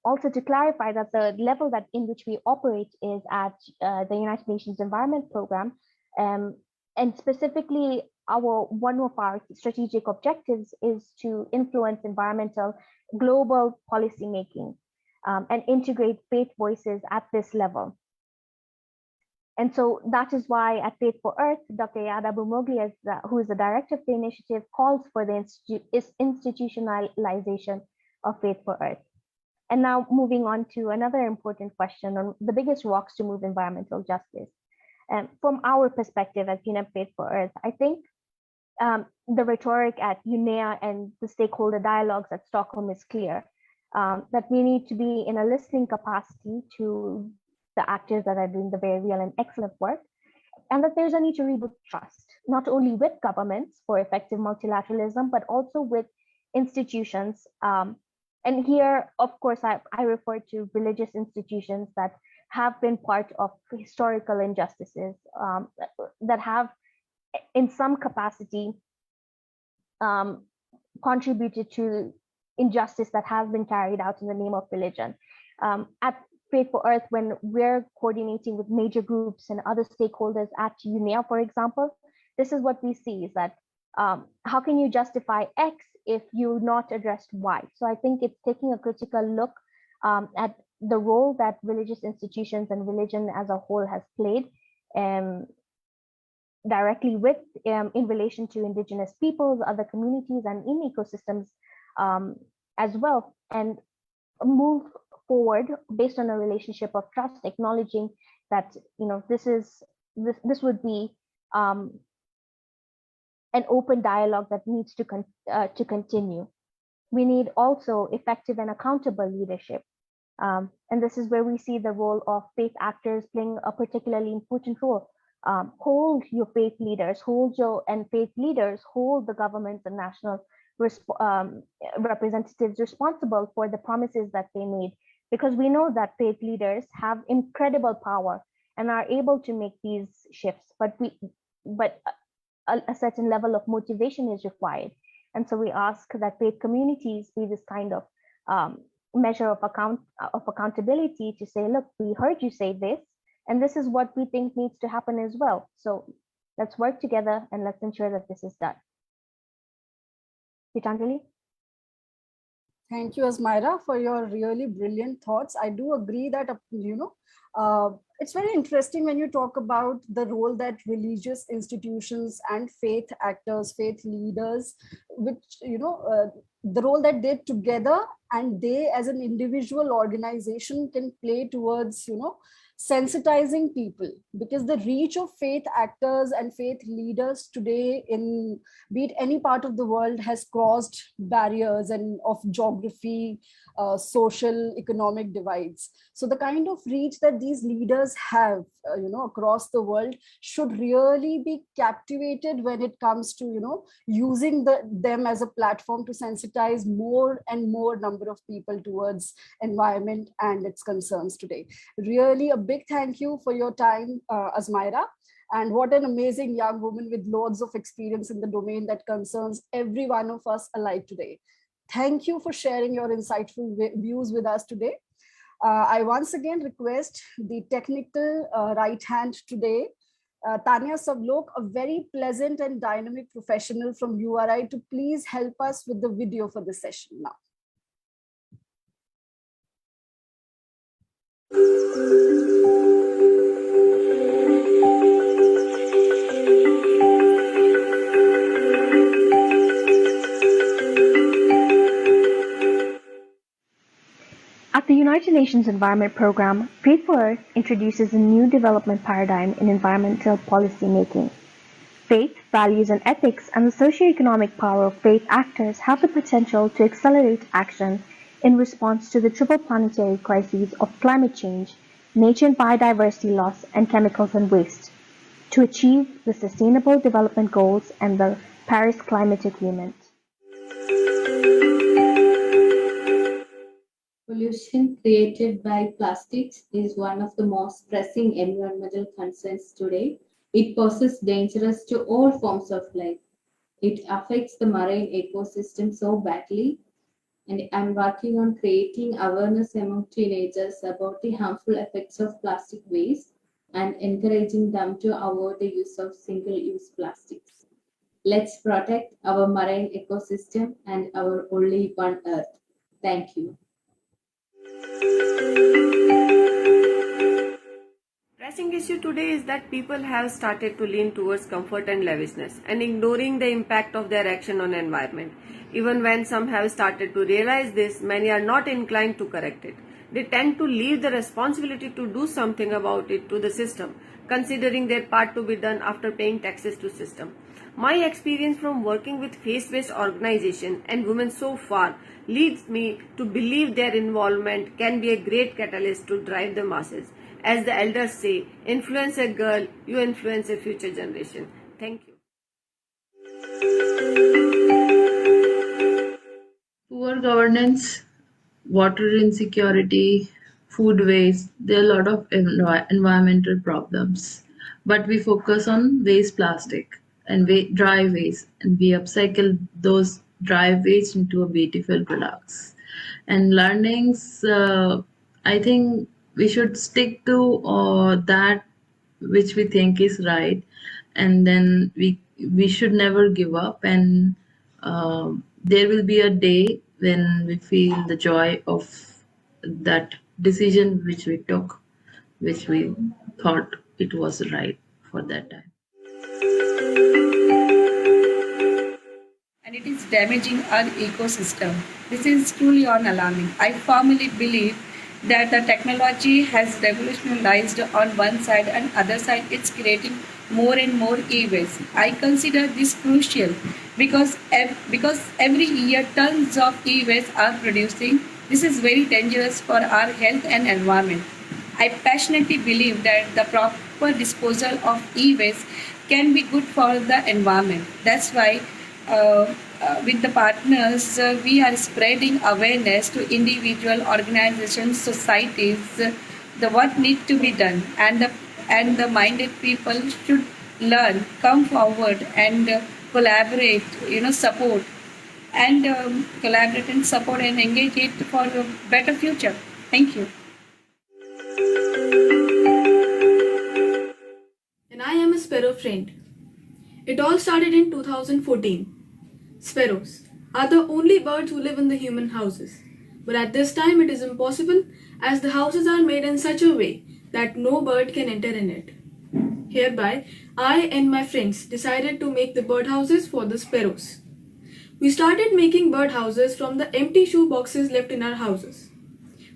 Also to clarify that the level that in which we operate is at the United Nations Environment Program, and specifically one of our strategic objectives is to influence environmental global policy making and integrate faith voices at this level. And so that is why at Faith for Earth, Dr. Yada Bumogli, who is the director of the initiative, calls for the institutionalization of Faith for Earth. And now moving on to another important question on the biggest rocks to move environmental justice. From our perspective as UNEP Faith for Earth, I think the rhetoric at UNEA and the stakeholder dialogues at Stockholm is clear, that we need to be in a listening capacity to the actors that are doing the very real and excellent work, and that there's a need to rebuild trust, not only with governments for effective multilateralism, but also with institutions. And here, of course, I refer to religious institutions that have been part of historical injustices, that have, in some capacity, contributed to injustice that has been carried out in the name of religion. At Faith for Earth, when we're coordinating with major groups and other stakeholders at UNEA, for example, this is what we see is that how can you justify X if you not addressed Y? So I think it's taking a critical look at the role that religious institutions and religion as a whole has played directly with in relation to indigenous peoples, other communities, and in ecosystems as well, and move forward based on a relationship of trust, acknowledging that this would be an open dialogue that needs to continue. We need also effective and accountable leadership, and this is where we see the role of faith actors playing a particularly important role. Hold your faith leaders, faith leaders hold the governments and national representatives responsible for the promises that they made, because we know that faith leaders have incredible power and are able to make these shifts, but a certain level of motivation is required. And so we ask that faith communities be this kind of measure of accountability to say, look, we heard you say this, and this is what we think needs to happen as well. So let's work together and let's ensure that this is done. Gitanjali? Thank you, Asmra, for your really brilliant thoughts. I do agree that, it's very interesting when you talk about the role that religious institutions and faith actors, faith leaders, which, the role that they together and they as an individual organization can play towards, sensitizing people, because the reach of faith actors and faith leaders today in be it any part of the world has crossed barriers and of geography, social, economic divides. So the kind of reach that these leaders have, across the world should really be captivated when it comes to, using them as a platform to sensitize more and more number of people towards environment and its concerns today. Really a big thank you for your time, Asmra. And what an amazing young woman with loads of experience in the domain that concerns every one of us alike today. Thank you for sharing your insightful views with us today. I once again request the technical right hand today, Tanya Savlok, a very pleasant and dynamic professional from URI, to please help us with the video for this session now. United Nations Environment Programme, Faith for Earth introduces a new development paradigm in environmental policy making. Faith, values and ethics, and the socioeconomic power of faith actors have the potential to accelerate action in response to the triple planetary crises of climate change, nature and biodiversity loss, and chemicals and waste, to achieve the Sustainable Development Goals and the Paris Climate Agreement. Pollution created by plastics is one of the most pressing environmental concerns today. It poses dangers to all forms of life. It affects the marine ecosystem so badly, and I'm working on creating awareness among teenagers about the harmful effects of plastic waste and encouraging them to avoid the use of single-use plastics. Let's protect our marine ecosystem and our only one Earth. Thank you. Pressing issue today is that people have started to lean towards comfort and lavishness and ignoring the impact of their action on environment. Even when some have started to realize this, many are not inclined to correct it. They tend to leave the responsibility to do something about it to the system, considering their part to be done after paying taxes to system. My experience from working with faith-based organization and women so far leads me to believe their involvement can be a great catalyst to drive the masses. As the elders say, influence a girl, you influence a future generation. Thank you. Poor governance, water insecurity, food waste, there are a lot of environmental problems. But we focus on waste plastic and dry waste, and we upcycle those dry waste into a beautiful products. And learnings, I think we should stick to that which we think is right, and then we should never give up, and there will be a day when we feel the joy of that decision which we took, which we thought it was right for that time. And it is damaging our ecosystem. This is truly alarming. I firmly believe that the technology has revolutionized on one side, and other side it's creating more and more e-waste. I consider this crucial because every year tons of e-waste are producing. This is very dangerous for our health and environment. I passionately believe that the proper disposal of e-waste can be good for the environment. That's why with the partners, we are spreading awareness to individual organizations, societies, the what need to be done, and the minded people should learn, come forward, and collaborate, support, and collaborate and support and engage it for a better future. Thank you. And I am a sparrow friend. It all started in 2014. Sparrows are the only birds who live in the human houses. But at this time it is impossible, as the houses are made in such a way that no bird can enter in it. Hereby, I and my friends decided to make the birdhouses for the sparrows. We started making birdhouses from the empty shoe boxes left in our houses.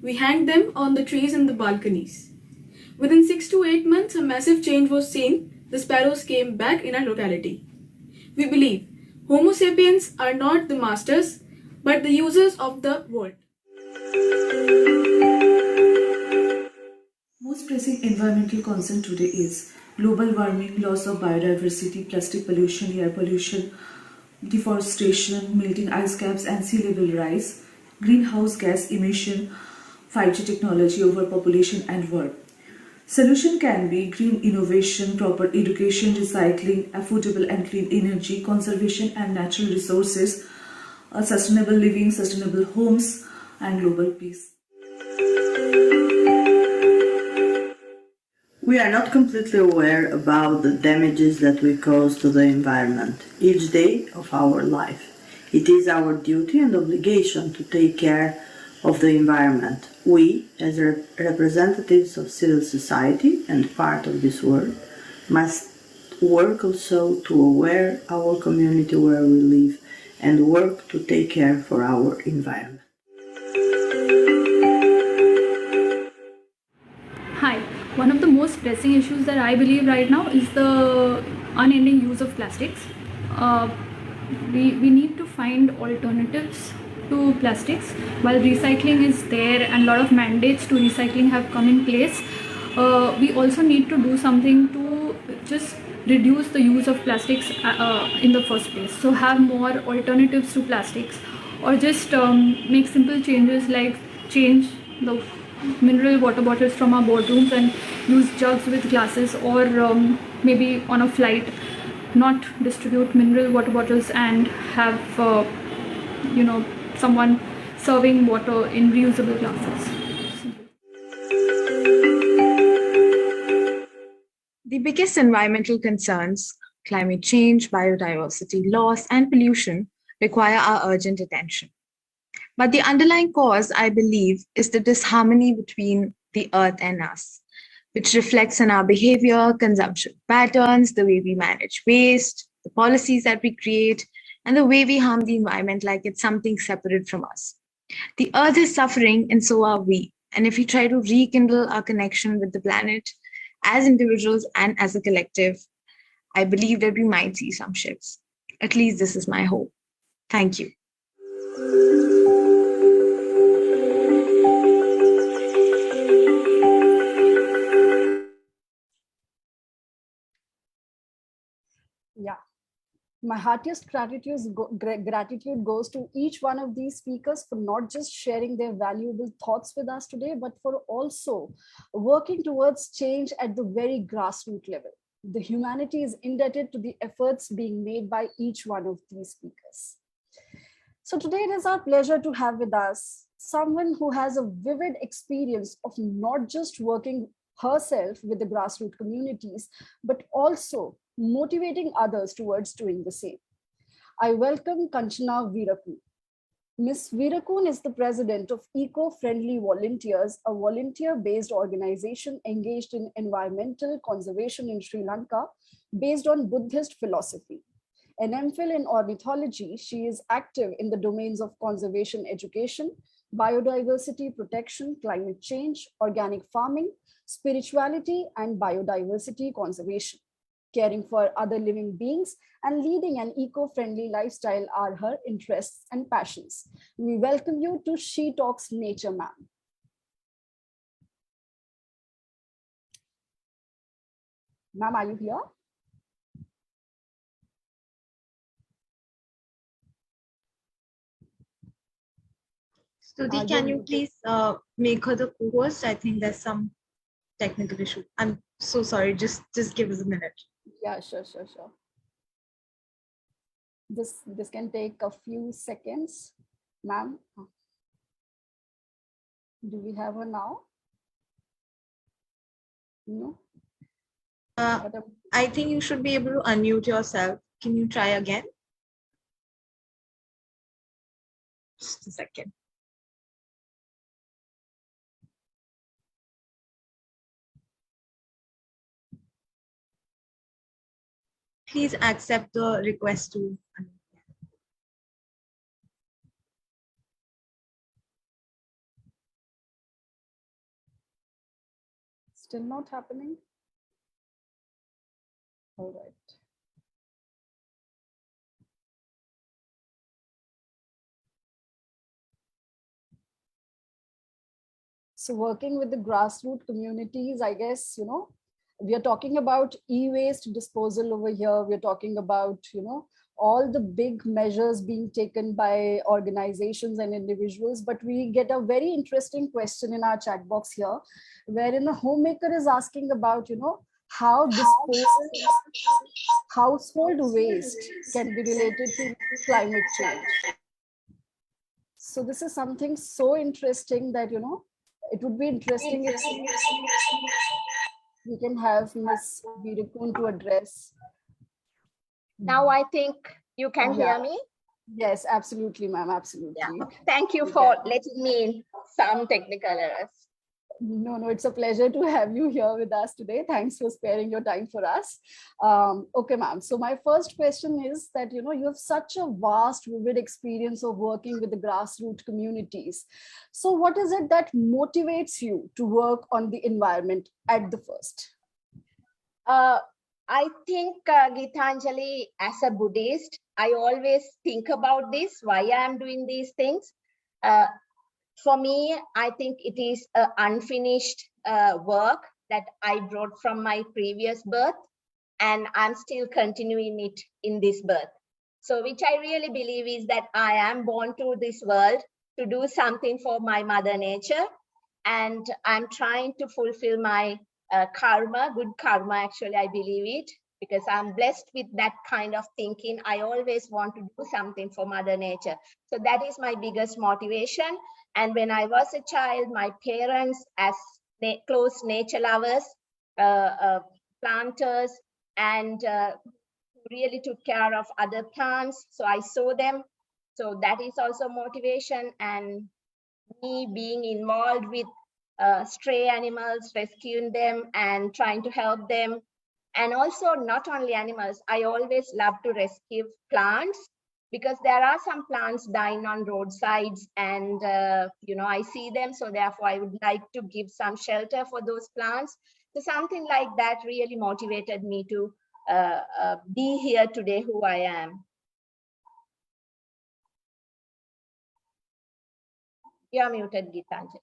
We hanged them on the trees in the balconies. Within 6 to 8 months, a massive change was seen. The sparrows came back in our locality. We believe Homo sapiens are not the masters, but the users of the world. Most pressing environmental concern today is global warming, loss of biodiversity, plastic pollution, air pollution, deforestation, melting ice caps and sea level rise, greenhouse gas emission, 5G technology, overpopulation and war. Solution can be green innovation, proper education, recycling, affordable and clean energy, conservation and natural resources, sustainable living, sustainable homes, and global peace. We are not completely aware about the damages that we cause to the environment each day of our life. It is our duty and obligation to take care of the environment. We, as representatives of civil society and part of this world, must work also to aware our community where we live and work to take care for our environment. One of the most pressing issues that I believe right now is the unending use of plastics. We need to find alternatives to plastics. While recycling is there and a lot of mandates to recycling have come in place, we also need to do something to just reduce the use of plastics in the first place. So have more alternatives to plastics, or just make simple changes like change the mineral water bottles from our boardrooms and use jugs with glasses, or maybe on a flight not distribute mineral water bottles and have someone serving water in reusable glasses. The biggest environmental concerns, climate change, biodiversity loss, and pollution, require our urgent attention. But the underlying cause, I believe, is the disharmony between the earth and us, which reflects in our behavior, consumption patterns, the way we manage waste, the policies that we create, and the way we harm the environment like it's something separate from us. The earth is suffering, and so are we. And if we try to rekindle our connection with the planet as individuals and as a collective, I believe that we might see some shifts. At least this is my hope. Thank you. Yeah. My heartiest gratitude goes to each one of these speakers for not just sharing their valuable thoughts with us today, but for also working towards change at the very grassroots level. The humanity is indebted to the efforts being made by each one of these speakers. So today it is our pleasure to have with us someone who has a vivid experience of not just working herself with the grassroots communities, but also motivating others towards doing the same. I welcome Kanchana Veerakun. Ms. Veerakun is the president of Eco-Friendly Volunteers, a volunteer-based organization engaged in environmental conservation in Sri Lanka based on Buddhist philosophy. An MPhil in ornithology, she is active in the domains of conservation education, biodiversity protection, climate change, organic farming, spirituality, and biodiversity conservation. Caring for other living beings and leading an eco-friendly lifestyle are her interests and passions. We welcome you to She Talks Nature, ma'am. Ma'am, are you here? Stuti, can you please make her the co-host? I think there's some technical issue. I'm so sorry. Just give us a minute. Yeah, sure. This can take a few seconds. Ma'am, do we have her now? No. I think you should be able to unmute yourself. Can you try again? Just a second. Please accept the request to unmute. Still not happening? All right. So working with the grassroots communities, I guess, we are talking about e-waste disposal over here. We're talking about, all the big measures being taken by organizations and individuals. But we get a very interesting question in our chat box here, wherein a homemaker is asking about, how household waste can be related to climate change. So this is something so interesting that, it would be interesting if we can have Ms. Veerakun to address. Now I think you can hear me. Yes, absolutely, ma'am. Absolutely. Yeah. Thank you for letting me in some technical errors. No, it's a pleasure to have you here with us today. Thanks for sparing your time for us. Okay, ma'am. So my first question is that, you have such a vast, vivid experience of working with the grassroots communities. So what is it that motivates you to work on the environment at the first? I think, Geetanjali, as a Buddhist, I always think about this, why I am doing these things. For me, I think it is an unfinished work that I brought from my previous birth, and I'm still continuing it in this birth. So, which I really believe is that I am born to this world to do something for my mother nature, and I'm trying to fulfill my karma, good karma, actually, I believe it, because I'm blessed with that kind of thinking. I always want to do something for mother nature. So that is my biggest motivation. And when I was a child, my parents, as close nature lovers, planters, and really took care of other plants. So I saw them. So that is also motivation. And me being involved with stray animals, rescuing them and trying to help them. And also not only animals, I always love to rescue plants, because there are some plants dying on roadsides, and I see them, so therefore I would like to give some shelter for those plants. So something like that really motivated me to be here today who I am. You're muted, Geetanjali.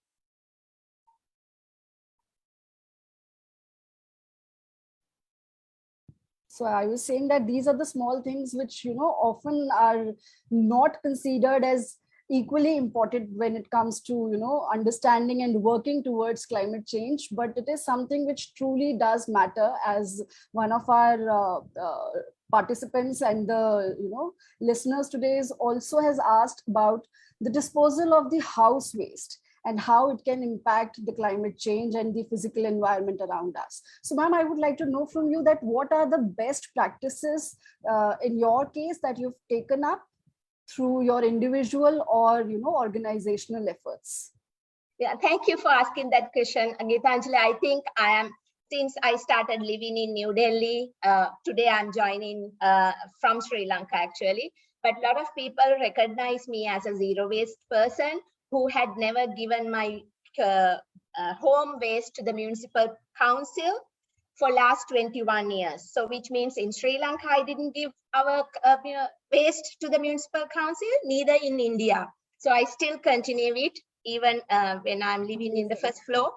So I was saying that these are the small things which, often are not considered as equally important when it comes to, understanding and working towards climate change. But it is something which truly does matter, as one of our participants and the, listeners today also has asked about the disposal of the house waste and how it can impact the climate change and the physical environment around us. So, ma'am, I would like to know from you that what are the best practices in your case that you've taken up through your individual or, organizational efforts? Yeah, thank you for asking that question, Geetanjali. I think since I started living in New Delhi, today I'm joining from Sri Lanka, actually. But a lot of people recognize me as a zero waste person who had never given my home waste to the municipal council for last 21 years. So which means in Sri Lanka, I didn't give our waste to the municipal council, neither in India. So I still continue it even when I'm living in the first floor.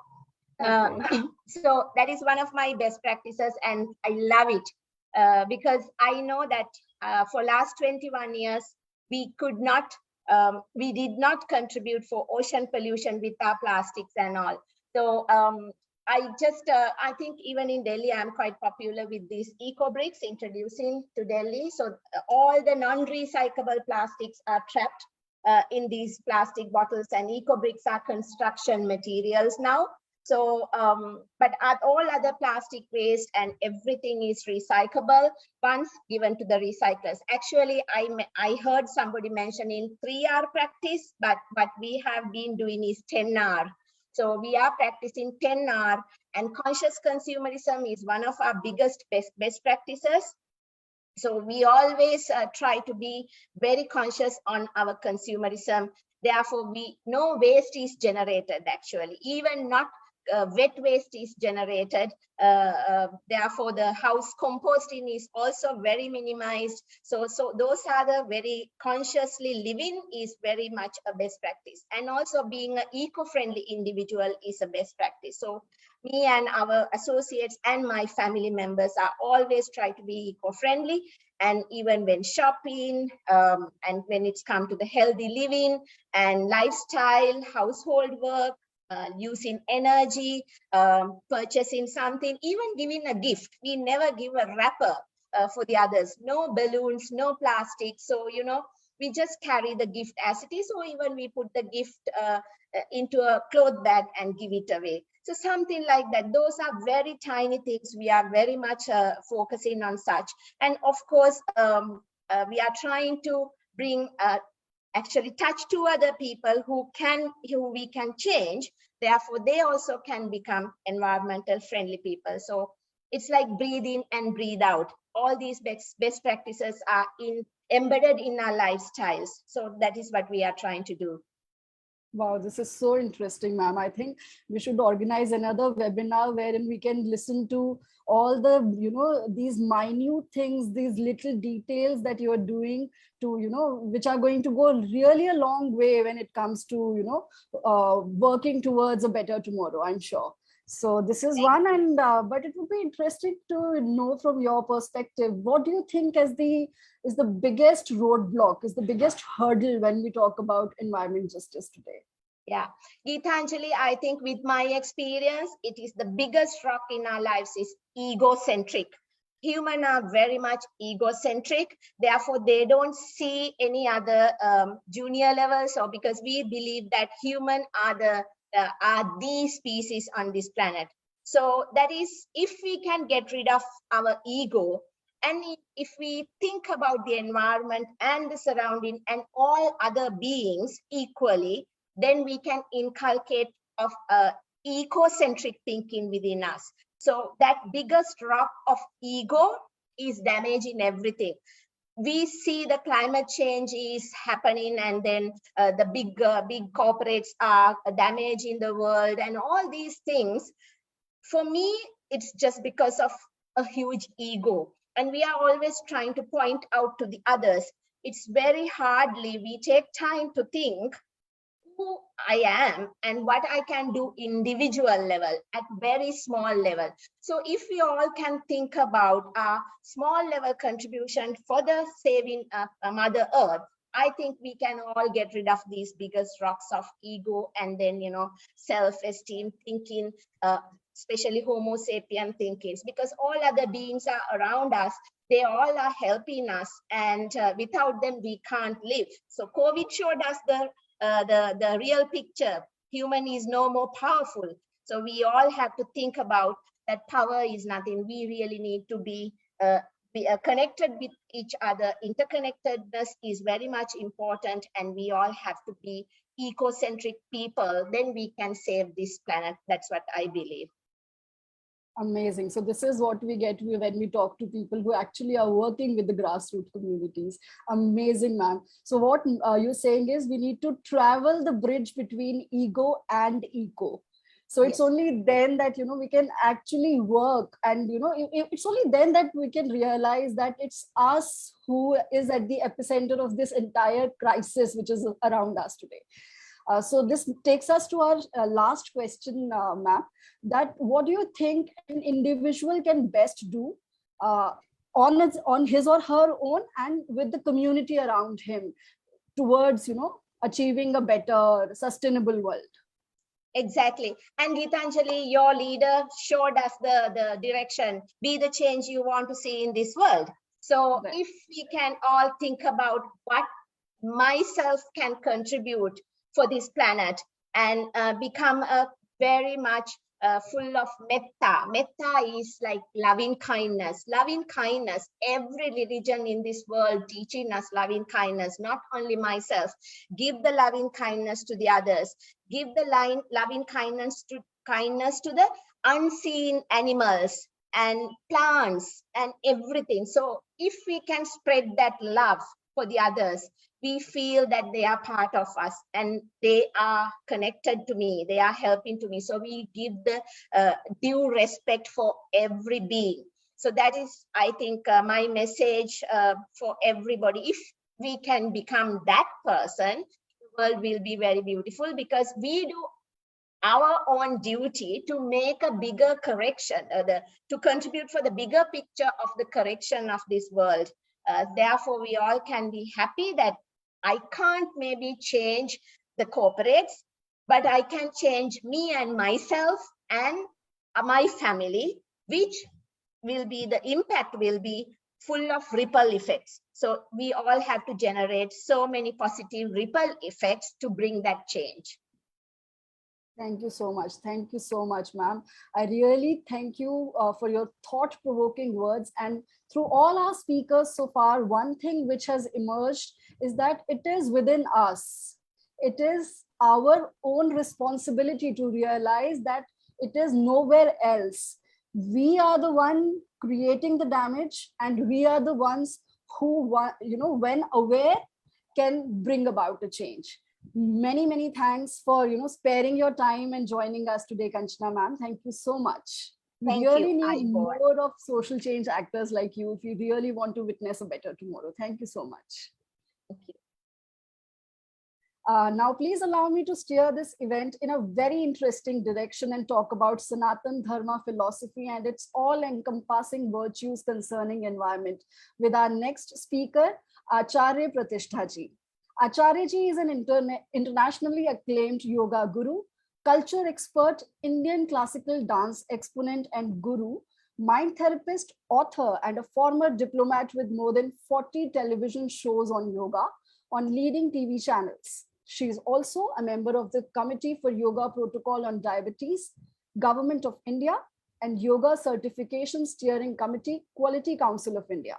So that is one of my best practices, and I love it because I know that for last 21 years, we did not contribute for ocean pollution with our plastics and all. So I think even in Delhi, I'm quite popular with these eco bricks introducing to Delhi. So all the non-recyclable plastics are trapped in these plastic bottles, and eco bricks are construction materials now. So, but all other plastic waste and everything is recyclable once given to the recyclers. Actually, I heard somebody mentioning 3R practice, but what we have been doing is 10R. So we are practicing 10R, and conscious consumerism is one of our biggest best practices. So we always try to be very conscious on our consumerism. Therefore, no waste is generated, actually, even not wet waste is generated. Therefore, the house composting is also very minimized. So those are the very consciously living is very much a best practice. And also being an eco-friendly individual is a best practice. So me and our associates and my family members are always try to be eco-friendly. And even when shopping and when it's come to the healthy living and lifestyle, household work, using energy, purchasing something, even giving a gift. We never give a wrapper for the others. No balloons, no plastic. So, we just carry the gift as it is, or even we put the gift into a cloth bag and give it away. So something like that. Those are very tiny things. We are very much focusing on such. And of course, we are trying to bring actually touch two other people who we can change. Therefore, they also can become environmental friendly people. So it's like breathe in and breathe out. All these best practices are embedded in our lifestyles. So that is what we are trying to do. Wow, this is so interesting, ma'am. I think we should organize another webinar wherein we can listen to all the, these minute things, these little details that you are doing to, which are going to go really a long way when it comes to, working towards a better tomorrow, I'm sure. So this is one, and but it would be interesting to know from your perspective, what do you think is the biggest roadblock, is the biggest hurdle when we talk about environment justice today? Yeah, Geetanjali, I think with my experience, it is the biggest rock in our lives is egocentric. Humans are very much egocentric. Therefore, they don't see any other junior levels, or because we believe that humans are the species on this planet. So that is, if we can get rid of our ego, and if we think about the environment and the surrounding and all other beings equally, then we can inculcate of ecocentric thinking within us. So that biggest rock of ego is damaging everything. We see the climate change is happening, and then the big corporates are damaging the world and all these things. For me, it's just because of a huge ego. And we are always trying to point out to the others. It's very hardly we take time to think who I am and what I can do individual level, at very small level. So if we all can think about a small level contribution for the saving Mother Earth, I think we can all get rid of these biggest rocks of ego and then, self-esteem thinking, especially Homo sapien thinkings, because all other beings are around us. They all are helping us, and without them, we can't live. So COVID showed us the real picture. Human is no more powerful. So we all have to think about that power is nothing. We really need to be connected with each other. Interconnectedness is very much important, and we all have to be ecocentric people. Then we can save this planet. That's what I believe. Amazing. So this is what we get when we talk to people who actually are working with the grassroots communities. Amazing, ma'am. So what you're saying is we need to travel the bridge between ego and eco. So it's only then that, we can actually work, and, it's only then that we can realize that it's us who is at the epicenter of this entire crisis, which is around us today. So this takes us to our last question, ma'am, that what do you think an individual can best do on his or her own and with the community around him towards, achieving a better, sustainable world? Exactly. And Geetanjali, your leader showed us the direction, be the change you want to see in this world. So if we can all think about what myself can contribute for this planet and become a very much full of metta. Metta is like loving kindness. Loving kindness, every religion in this world teaching us loving kindness, not only myself. Give the loving kindness to the others. Give the loving kindness to the unseen animals and plants and everything. So if we can spread that love for the others, we feel that they are part of us and they are connected to me, they are helping to me. So we give the due respect for every being. So that is, I think, my message for everybody. If we can become that person, the world will be very beautiful, because we do our own duty to make a bigger correction, to contribute for the bigger picture of the correction of this world. Therefore, we all can be happy that I can't maybe change the corporates, but I can change me and myself and my family, which will be, the impact will be full of ripple effects. So we all have to generate so many positive ripple effects to bring that change. Thank you so much. Thank you so much, ma'am. I really thank you for your thought provoking words. And through all our speakers so far, one thing which has emerged is that it is within us. It is our own responsibility to realize that it is nowhere else. We are the one creating the damage, and we are the ones who, when aware, can bring about a change. Many thanks for sparing your time and joining us today, Kanchana ma'am. Thank you so much. We Thank really you. I need got. more of social change actors like you if you really want to witness a better tomorrow. Thank you so much. Thank you. Now, please allow me to steer this event in a very interesting direction and talk about Sanatan Dharma philosophy and its all-encompassing virtues concerning environment with our next speaker, Acharya Pratishtha ji. Acharya ji is an internationally acclaimed yoga guru, culture expert, Indian classical dance exponent and guru, mind therapist, author, and a former diplomat with more than 40 television shows on yoga on leading TV channels. She is also a member of the Committee for Yoga Protocol on Diabetes, Government of India, and Yoga Certification Steering Committee, Quality Council of India,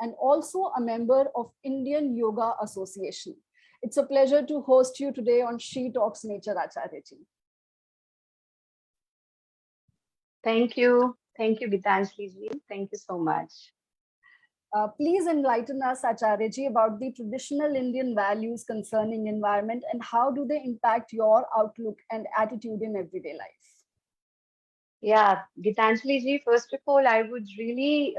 and also a member of Indian Yoga Association. It's a pleasure to host you today on She Talks Nature, Acharya ji. Thank you. Thank you, Gitanjali ji. Thank you so much. Please enlighten us, Acharya ji, about the traditional Indian values concerning environment and how do they impact your outlook and attitude in everyday life? Yeah, Gitanjali ji, first of all, I would really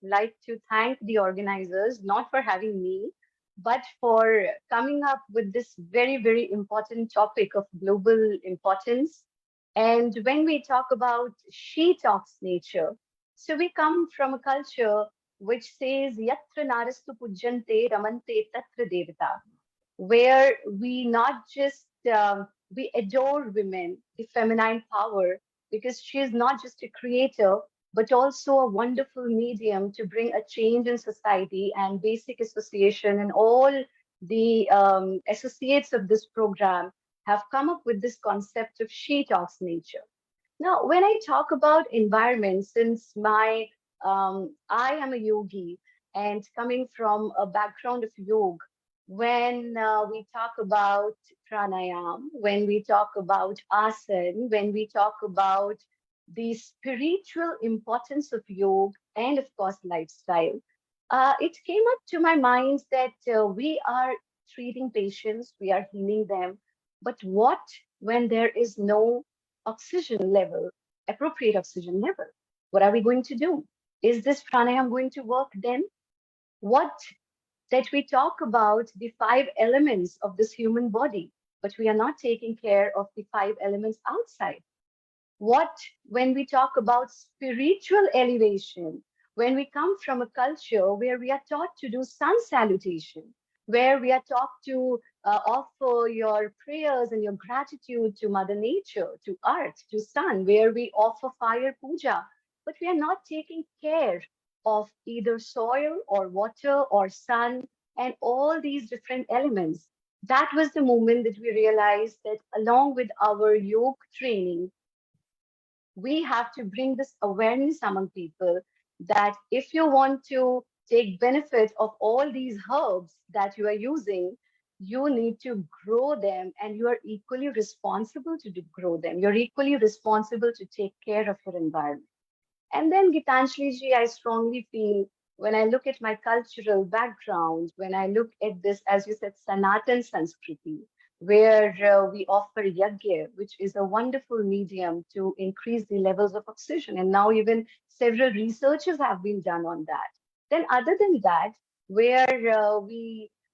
like to thank the organizers, not for having me, but for coming up with this very important topic of global importance. And when we talk about She Talks Nature, so we come from a culture which says Yatra Narastu Pujjante Ramante Tatra Devata, where we not just we adore women, the feminine power, because she is not just a creator, but also a wonderful medium to bring a change in society. And Basic Association and all the associates of this program have come up with this concept of She Talks Nature. Now, when I talk about environment, since I am a yogi and coming from a background of yoga, when we talk about pranayam, when we talk about asana, when we talk about the spiritual importance of yoga and of course lifestyle, it came up to my mind that we are treating patients, we are healing them, but what when there is no oxygen level, appropriate oxygen level? What are we going to do? Is this pranayam going to work then? What that we talk about the 5 elements of this human body, but we are not taking care of the 5 elements outside. What when we talk about spiritual elevation, when we come from a culture where we are taught to do sun salutation, where we are taught to offer your prayers and your gratitude to Mother Nature, to Earth, to Sun, where we offer fire puja, but we are not taking care of either soil or water or sun and all these different elements. That was the moment that we realized that along with our yoga training, we have to bring this awareness among people that if you want to take benefit of all these herbs that you are using, you need to grow them and you are equally responsible to grow them. You're equally responsible to take care of your environment. And then Gitanjali ji, I strongly feel when I look at my cultural background, when I look at this, as you said, Sanatan Sanskriti, where we offer yagya, which is a wonderful medium to increase the levels of oxygen. And now even several researches have been done on that. Then other than that, where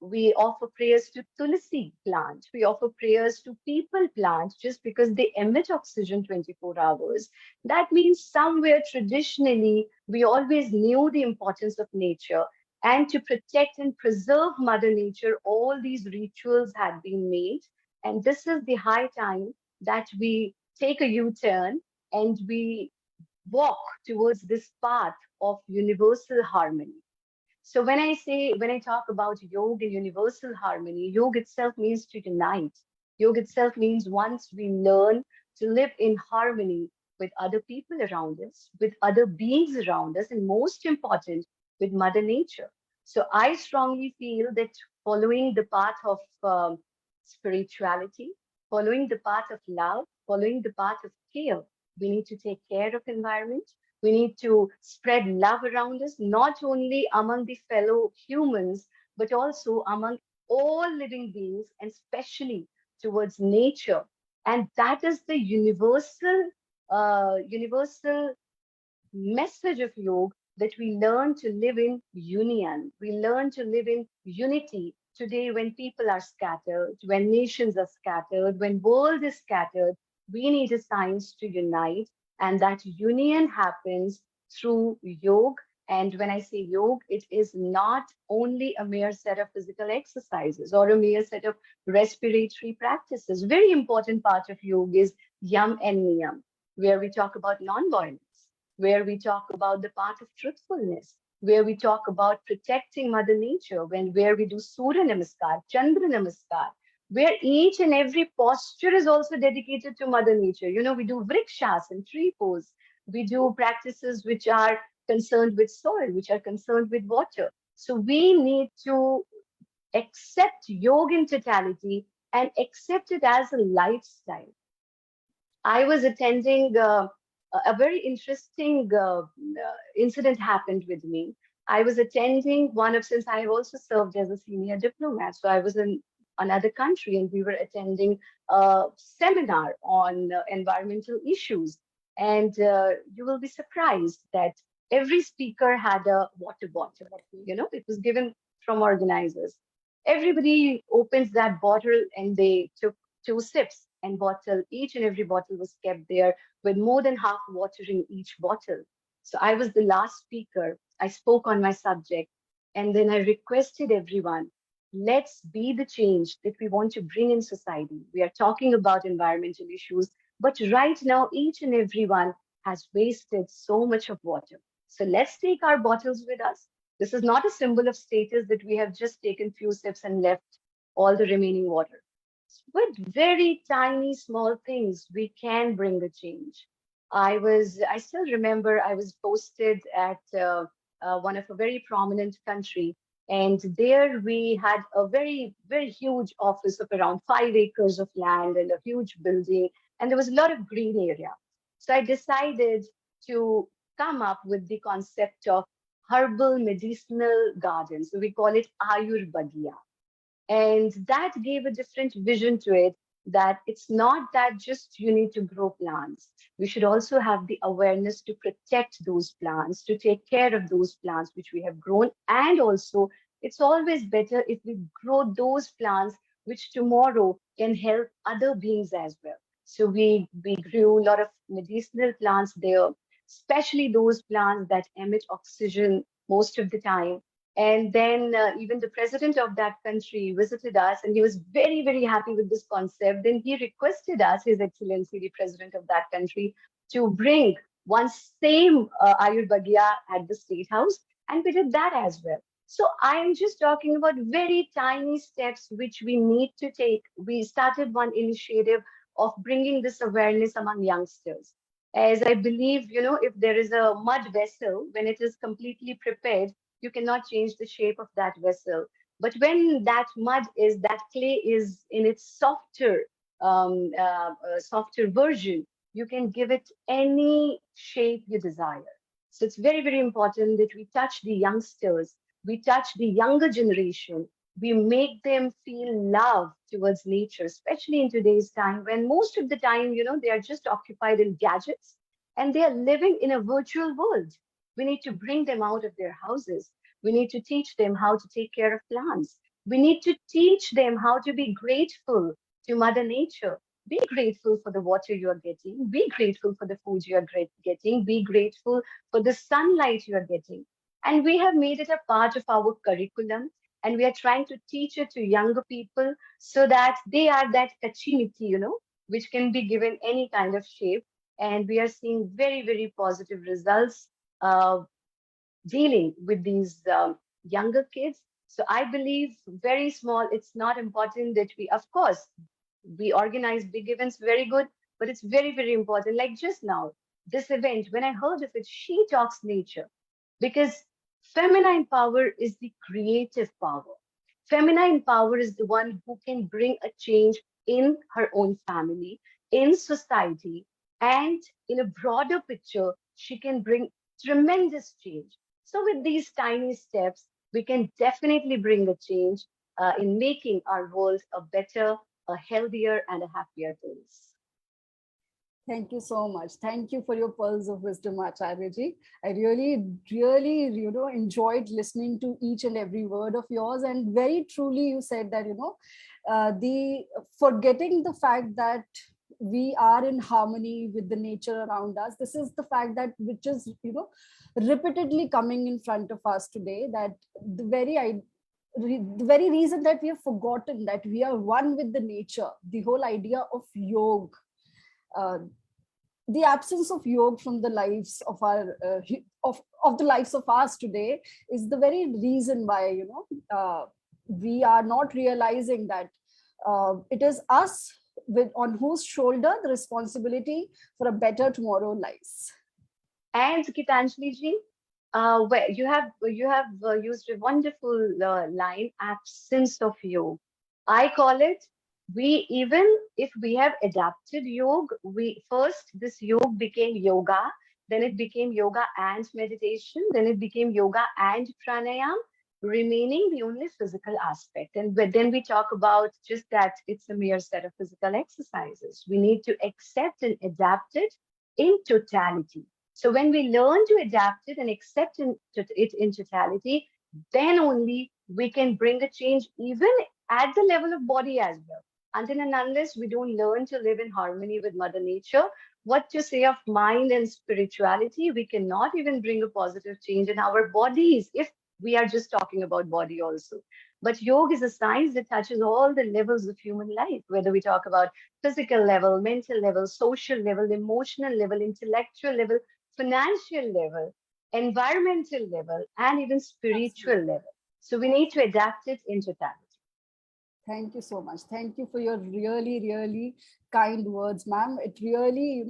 we offer prayers to Tulsi plant, we offer prayers to people plant just because they emit oxygen 24 hours. That means somewhere traditionally, we always knew the importance of nature, and to protect and preserve Mother Nature, all these rituals had been made. And this is the high time that we take a U-turn and we walk towards this path of universal harmony. So when I talk about yoga and universal harmony, yoga itself means to unite. Yoga itself means once we learn to live in harmony with other people around us, with other beings around us, and most important, with Mother Nature. So I strongly feel that following the path of spirituality, following the path of love, following the path of care, we need to take care of environment. We need to spread love around us, not only among the fellow humans, but also among all living beings, and especially towards nature. And that is the universal message of yoga, that we learn to live in union. We learn to live in unity. Today, when people are scattered, when nations are scattered, when world is scattered, we need a science to unite. And that union happens through yoga. And when I say yoga, it is not only a mere set of physical exercises or a mere set of respiratory practices. Very important part of yoga is yam and niyam, where we talk about non-violence, where we talk about the path of truthfulness, where we talk about protecting Mother Nature, where we do Surya Namaskar, Chandra Namaskar, where each and every posture is also dedicated to Mother Nature. You know, we do vrikshas and tree pose. We do practices which are concerned with soil, which are concerned with water. So we need to accept yoga in totality and accept it as a lifestyle. I was attending a very interesting incident happened with me. I was attending one of, since I have also served as a senior diplomat, so I was in another country and we were attending a seminar on environmental issues. And you will be surprised that every speaker had a water bottle. You know, it was given from organizers. Everybody opens that bottle and they took 2 sips, and bottle, each and every bottle was kept there with more than half water in each bottle. So I was the last speaker. I spoke on my subject, and then I requested everyone, let's be the change that we want to bring in society. We are talking about environmental issues, but right now each and everyone has wasted so much of water. So let's take our bottles with us. This is not a symbol of status that we have just taken few sips and left all the remaining water. With very tiny, small things, we can bring a change. I still remember I was posted at one of a very prominent country, and there we had a very, very huge office of around 5 acres of land and a huge building, and there was a lot of green area. So I decided to come up with the concept of herbal medicinal garden. So we call it Ayurveda. And that gave a different vision to it, that it's not that just you need to grow plants. We should also have the awareness to protect those plants, to take care of those plants which we have grown. And also, it's always better if we grow those plants which tomorrow can help other beings as well. So we grew a lot of medicinal plants there, especially those plants that emit oxygen most of the time. And then even the president of that country visited us, and he was very, very happy with this concept. Then he requested us, His Excellency, the president of that country, to bring one same Ayurveda at the State House. And we did that as well. So I am just talking about very tiny steps which we need to take. We started one initiative of bringing this awareness among youngsters. As I believe, you know, if there is a mud vessel, when it is completely prepared, you cannot change the shape of that vessel. But when that mud is, that clay is in its softer version, you can give it any shape you desire. So it's very, very important that we touch the youngsters, we touch the younger generation, we make them feel love towards nature, especially in today's time when most of the time, you know, they are just occupied in gadgets and they are living in a virtual world. We need to bring them out of their houses. We need to teach them how to take care of plants. We need to teach them how to be grateful to Mother Nature. Be grateful for the water you are getting. Be grateful for the food you are getting. Be grateful for the sunlight you are getting. And we have made it a part of our curriculum. And we are trying to teach it to younger people so that they are that kachiniti, you know, which can be given any kind of shape. And we are seeing very, very positive results dealing with these younger kids. So I believe very small, it's not important that we, of course, We organize big events, very good, but it's very, very important. Like just now, this event, when I heard of it, She Talks Nature, because feminine power is the creative power. Feminine power is the one who can bring a change in her own family, in society, and in a broader picture, she can bring tremendous change. So, with these tiny steps, we can definitely bring a change in making our world a better, a healthier, and a happier place. Thank you so much. Thank you for your pearls of wisdom, Acharyaji. I really, really, enjoyed listening to each and every word of yours. And very truly, you said that, the forgetting the fact that we are in harmony with the nature around us. This is the fact that which is, repeatedly coming in front of us today, that the very reason that we have forgotten that we are one with the nature, the whole idea of yoga, the absence of yoga from the lives of our of the lives of us today is the very reason why we are not realizing that it is us on whose shoulder the responsibility for a better tomorrow lies. And Gitanjali ji, where you have used a wonderful line, absence of yoga. I call it, we, even if we have adapted yoga, we first, this yoga became yoga, then it became yoga and meditation, then it became yoga and pranayam, remaining the only physical aspect. And then we talk about just that it's a mere set of physical exercises. We need to accept and adapt it in totality. So when we learn to adapt it and accept it in totality, then only we can bring a change even at the level of body as well. Until and unless we don't learn to live in harmony with Mother Nature, what to say of mind and spirituality, we cannot even bring a positive change in our bodies if we are just talking about body also. But yoga is a science that touches all the levels of human life, whether we talk about physical level, mental level, social level, emotional level, intellectual level, financial level, environmental level, and even spiritual level. So we need to adapt it in totality. Thank you so much. Thank you for your really, really kind words, ma'am. It really,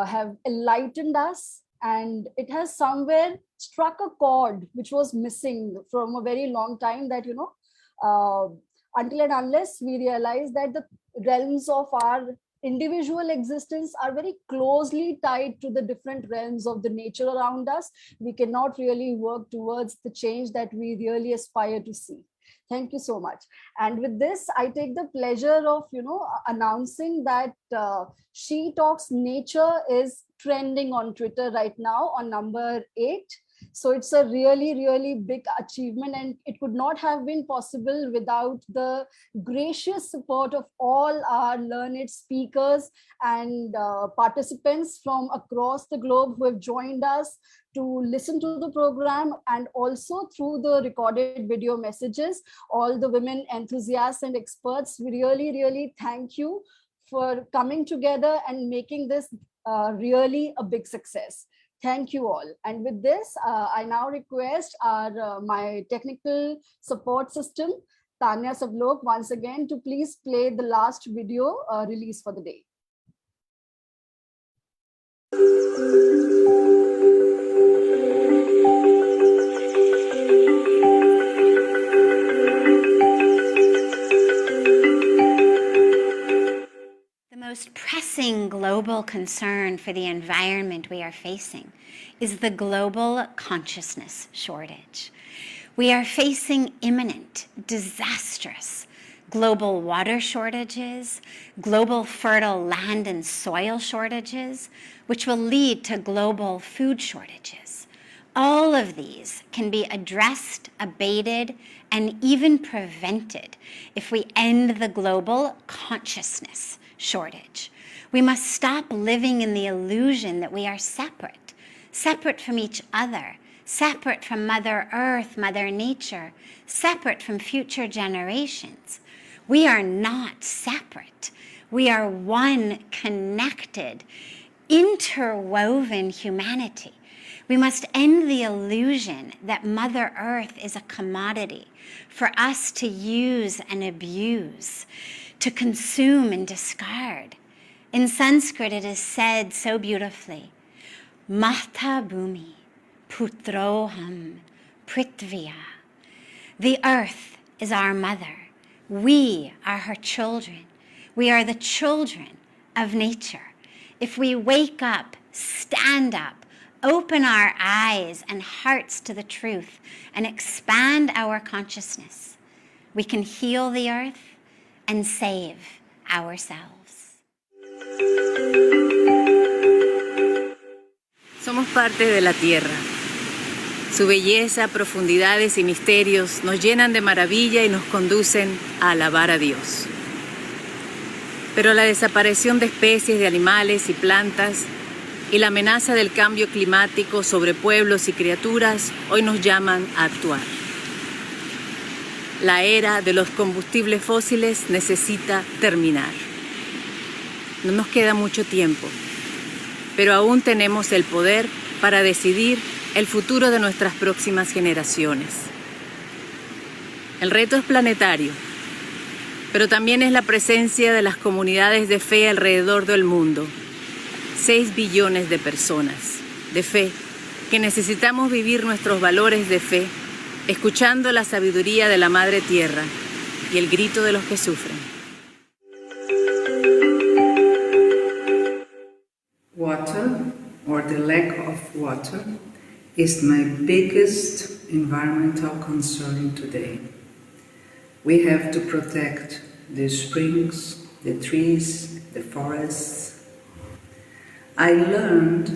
have enlightened us, and it has somewhere struck a chord which was missing from a very long time, that, until and unless we realize that the realms of our individual existence are very closely tied to the different realms of the nature around us, we cannot really work towards the change that we really aspire to see. Thank you so much. And with this, I take the pleasure of, announcing that She Talks Nature is trending on Twitter right now on number 8. So it's a really, really big achievement, and it could not have been possible without the gracious support of all our learned speakers and participants from across the globe who have joined us to listen to the program, and also through the recorded video messages. All the women enthusiasts and experts, we really, really thank you for coming together and making this really a big success. Thank you all. And with this, I now request my technical support system, Tanya Savlok, once again to please play the last video release for the day. The most pressing global concern for the environment we are facing is the global consciousness shortage. We are facing imminent, disastrous global water shortages, global fertile land and soil shortages, which will lead to global food shortages. All of these can be addressed, abated, and even prevented if we end the global consciousness shortage. We must stop living in the illusion that we are separate from each other, separate from Mother Earth, Mother Nature, separate from future generations. We are not separate. We are one connected, interwoven humanity. We must end the illusion that Mother Earth is a commodity for us to use and abuse, to consume and discard. In Sanskrit, it is said so beautifully, Mata Bhumi, Putroham, Prithviya. The earth is our mother. We are her children. We are the children of nature. If we wake up, stand up, open our eyes and hearts to the truth, and expand our consciousness, we can heal the earth and save ourselves. Somos parte de la Tierra. Su belleza, profundidades y misterios nos llenan de maravilla y nos conducen a alabar a Dios. Pero la desaparición de especies de animales y plantas y la amenaza del cambio climático sobre pueblos y criaturas hoy nos llaman a actuar. La era de los combustibles fósiles necesita terminar. No nos queda mucho tiempo, pero aún tenemos el poder para decidir el futuro de nuestras próximas generaciones. El reto es planetario, pero también es la presencia de las comunidades de fe alrededor del mundo. 6 billones de personas de fe que necesitamos vivir nuestros valores de fe, escuchando la sabiduría de la Madre Tierra y el grito de los que sufren. Water, or the lack of water, is my biggest environmental concern today. We have to protect the springs, the trees, the forests. I learned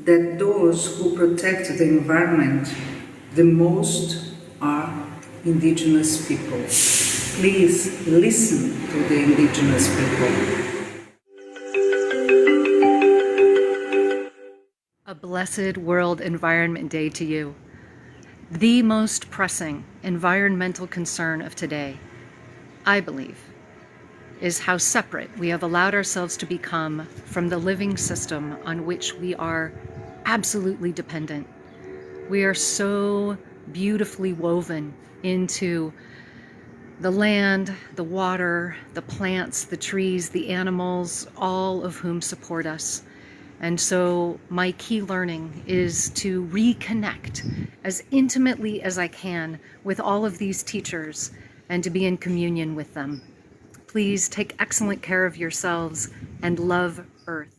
that those who protect the environment the most are indigenous people. Please listen to the indigenous people. A blessed World Environment Day to you. The most pressing environmental concern of today, I believe, is how separate we have allowed ourselves to become from the living system on which we are absolutely dependent. We are so beautifully woven into the land, the water, the plants, the trees, the animals, all of whom support us. And so my key learning is to reconnect as intimately as I can with all of these teachers and to be in communion with them. Please take excellent care of yourselves and love Earth.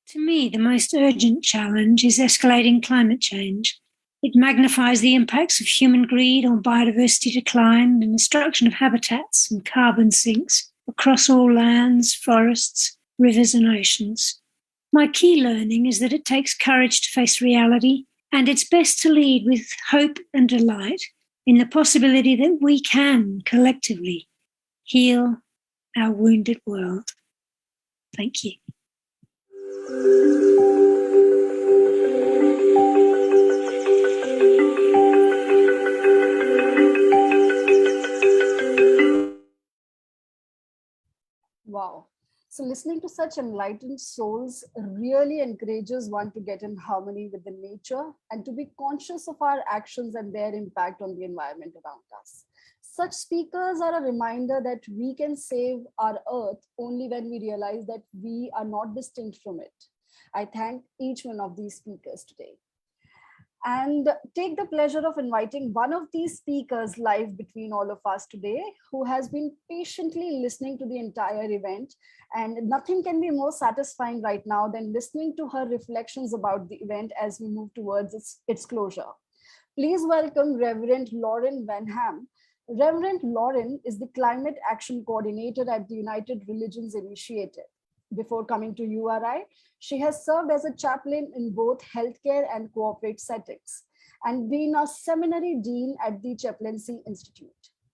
To me, the most urgent challenge is escalating climate change. It magnifies the impacts of human greed on biodiversity decline and destruction of habitats and carbon sinks across all lands, forests, rivers, and oceans. My key learning is that it takes courage to face reality, and it's best to lead with hope and delight in the possibility that we can collectively heal our wounded world. Thank you. Wow. So listening to such enlightened souls really encourages one to get in harmony with the nature and to be conscious of our actions and their impact on the environment around us. Such speakers are a reminder that we can save our earth only when we realize that we are not distinct from it. I thank each one of these speakers today. And take the pleasure of inviting one of these speakers live between all of us today, who has been patiently listening to the entire event. And nothing can be more satisfying right now than listening to her reflections about the event as we move towards its closure. Please welcome Reverend Lauren Benham. Reverend Lauren is the Climate Action Coordinator at the United Religions Initiative. Before coming to URI, she has served as a chaplain in both healthcare and corporate settings and been a seminary dean at the Chaplaincy Institute.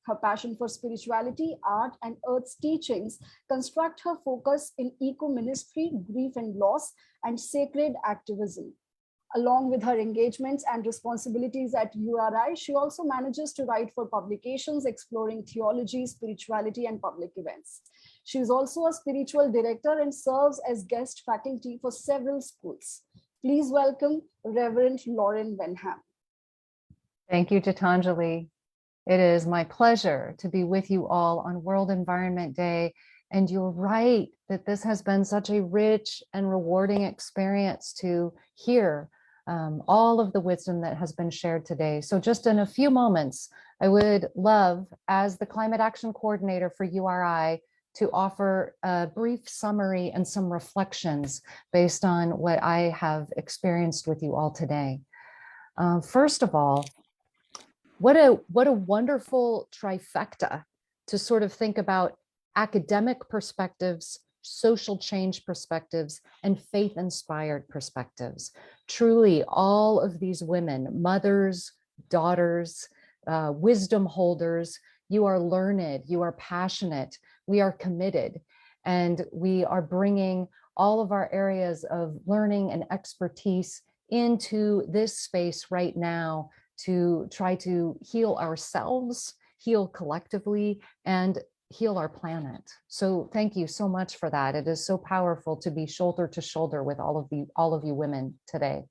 Her passion for spirituality, art, and Earth's teachings construct her focus in eco-ministry, grief and loss, and sacred activism. Along with her engagements and responsibilities at URI, she also manages to write for publications exploring theology, spirituality, and public events. She is also a spiritual director and serves as guest faculty for several schools. Please welcome Reverend Lauren Benham. Thank you, Gitanjali. It is my pleasure to be with you all on World Environment Day. And you're right that this has been such a rich and rewarding experience to hear all of the wisdom that has been shared today. So just in a few moments, I would love, as the Climate Action Coordinator for URI, to offer a brief summary and some reflections based on what I have experienced with you all today. First of all, what a wonderful trifecta to sort of think about academic perspectives, social change perspectives, and faith-inspired perspectives. Truly, all of these women, mothers, daughters, wisdom holders, you are learned, you are passionate, we are committed, and we are bringing all of our areas of learning and expertise into this space right now to try to heal ourselves, heal collectively, and heal our planet. So thank you so much for that. It is so powerful to be shoulder to shoulder with all of you women today.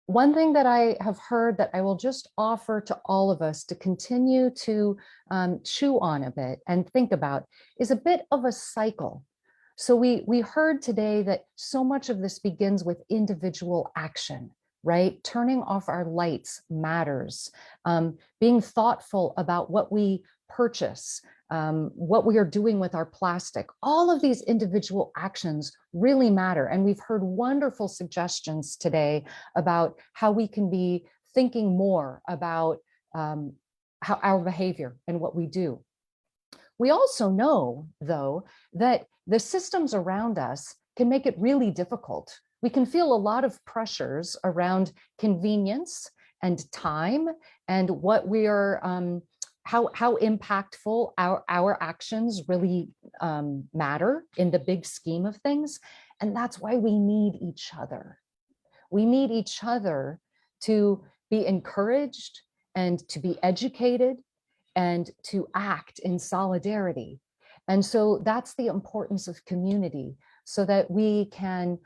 One thing that I have heard that I will just offer to all of us to continue to chew on a bit and think about is a bit of a cycle. So we heard today that so much of this begins with individual action, right? Turning off our lights matters. Being thoughtful about what we purchase, what we are doing with our plastic, all of these individual actions really matter. And we've heard wonderful suggestions today about how we can be thinking more about how our behavior and what we do. We also know, though, that the systems around us can make it really difficult. We can feel a lot of pressures around convenience and time and what we are, how impactful our actions really matter in the big scheme of things. And that's why we need each other. We need each other to be encouraged and to be educated and to act in solidarity. And so that's the importance of community, so that we can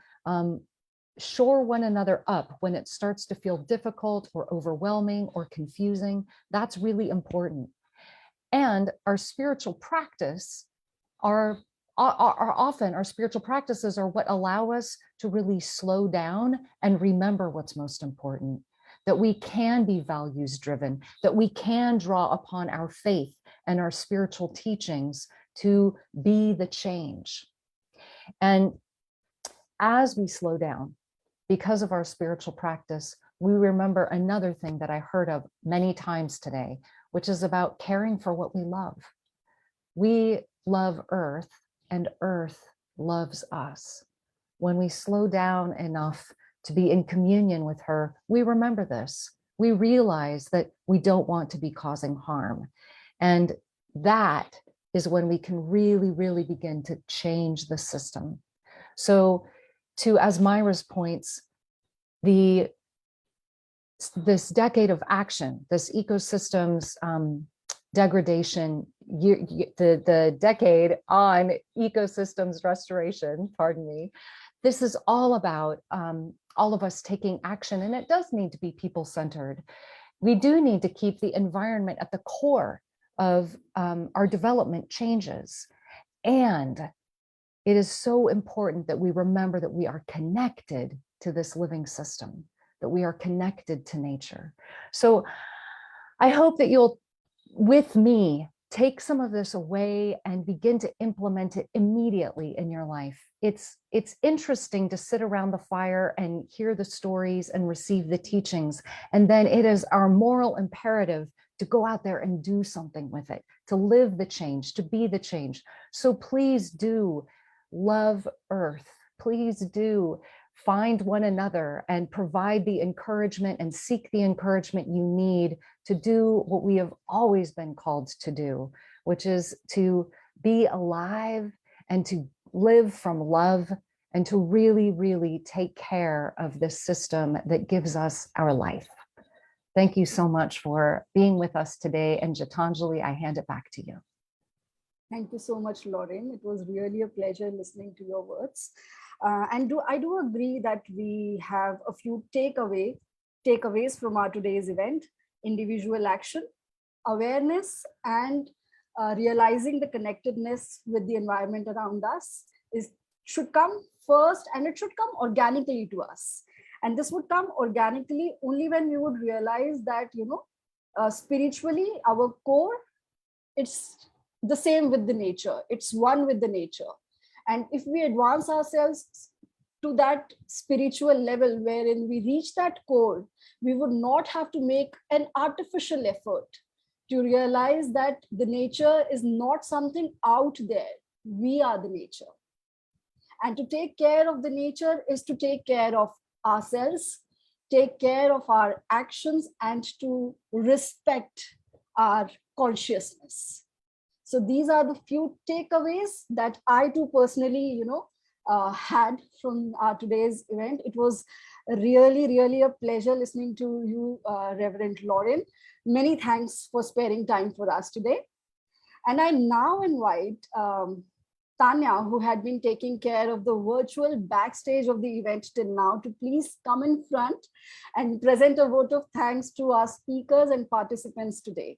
shore one another up when it starts to feel difficult or overwhelming or confusing. That's really important. And our spiritual practice are often, our spiritual practices are what allow us to really slow down and remember what's most important, that we can be values driven, that we can draw upon our faith and our spiritual teachings to be the change. And as we slow down, because of our spiritual practice, we remember another thing that I heard of many times today, which is about caring for what we love. We love Earth and Earth loves us. When we slow down enough to be in communion with her, we remember this. We realize that we don't want to be causing harm. And that is when we can really, really begin to change the system. So to Asmra's points, this decade of action, this ecosystems degradation, the decade on ecosystems restoration, pardon me, this is all about all of us taking action, and it does need to be people-centered. We do need to keep the environment at the core of our development changes. And it is so important that we remember that we are connected to this living system, that we are connected to nature. So I hope that you'll, with me, take some of this away and begin to implement it immediately in your life. It's interesting to sit around the fire and hear the stories and receive the teachings. And then it is our moral imperative to go out there and do something with it, to live the change, to be the change. So please do love Earth. Please do find one another and provide the encouragement and seek the encouragement you need to do what we have always been called to do, which is to be alive and to live from love and to really, really take care of this system that gives us our life. Thank you so much for being with us today. And Gitanjali, I hand it back to you. Thank you so much, Lauren. It was really a pleasure listening to your words. And I do agree that we have a few takeaways from our today's event. individual action, awareness, and realizing the connectedness with the environment around us should come first, and it should come organically to us. And this would come organically only when we would realize that, spiritually, our core, it's the same with the nature. It's one with the nature. And if we advance ourselves to that spiritual level wherein we reach that core, we would not have to make an artificial effort to realize that the nature is not something out there. We are the nature. And to take care of the nature is to take care of ourselves, take care of our actions, and to respect our consciousness. So these are the few takeaways that I too personally, had from today's event. It was really, really a pleasure listening to you, Reverend Lauren. Many thanks for sparing time for us today. And I now invite Tanya, who had been taking care of the virtual backstage of the event till now, to please come in front and present a vote of thanks to our speakers and participants today.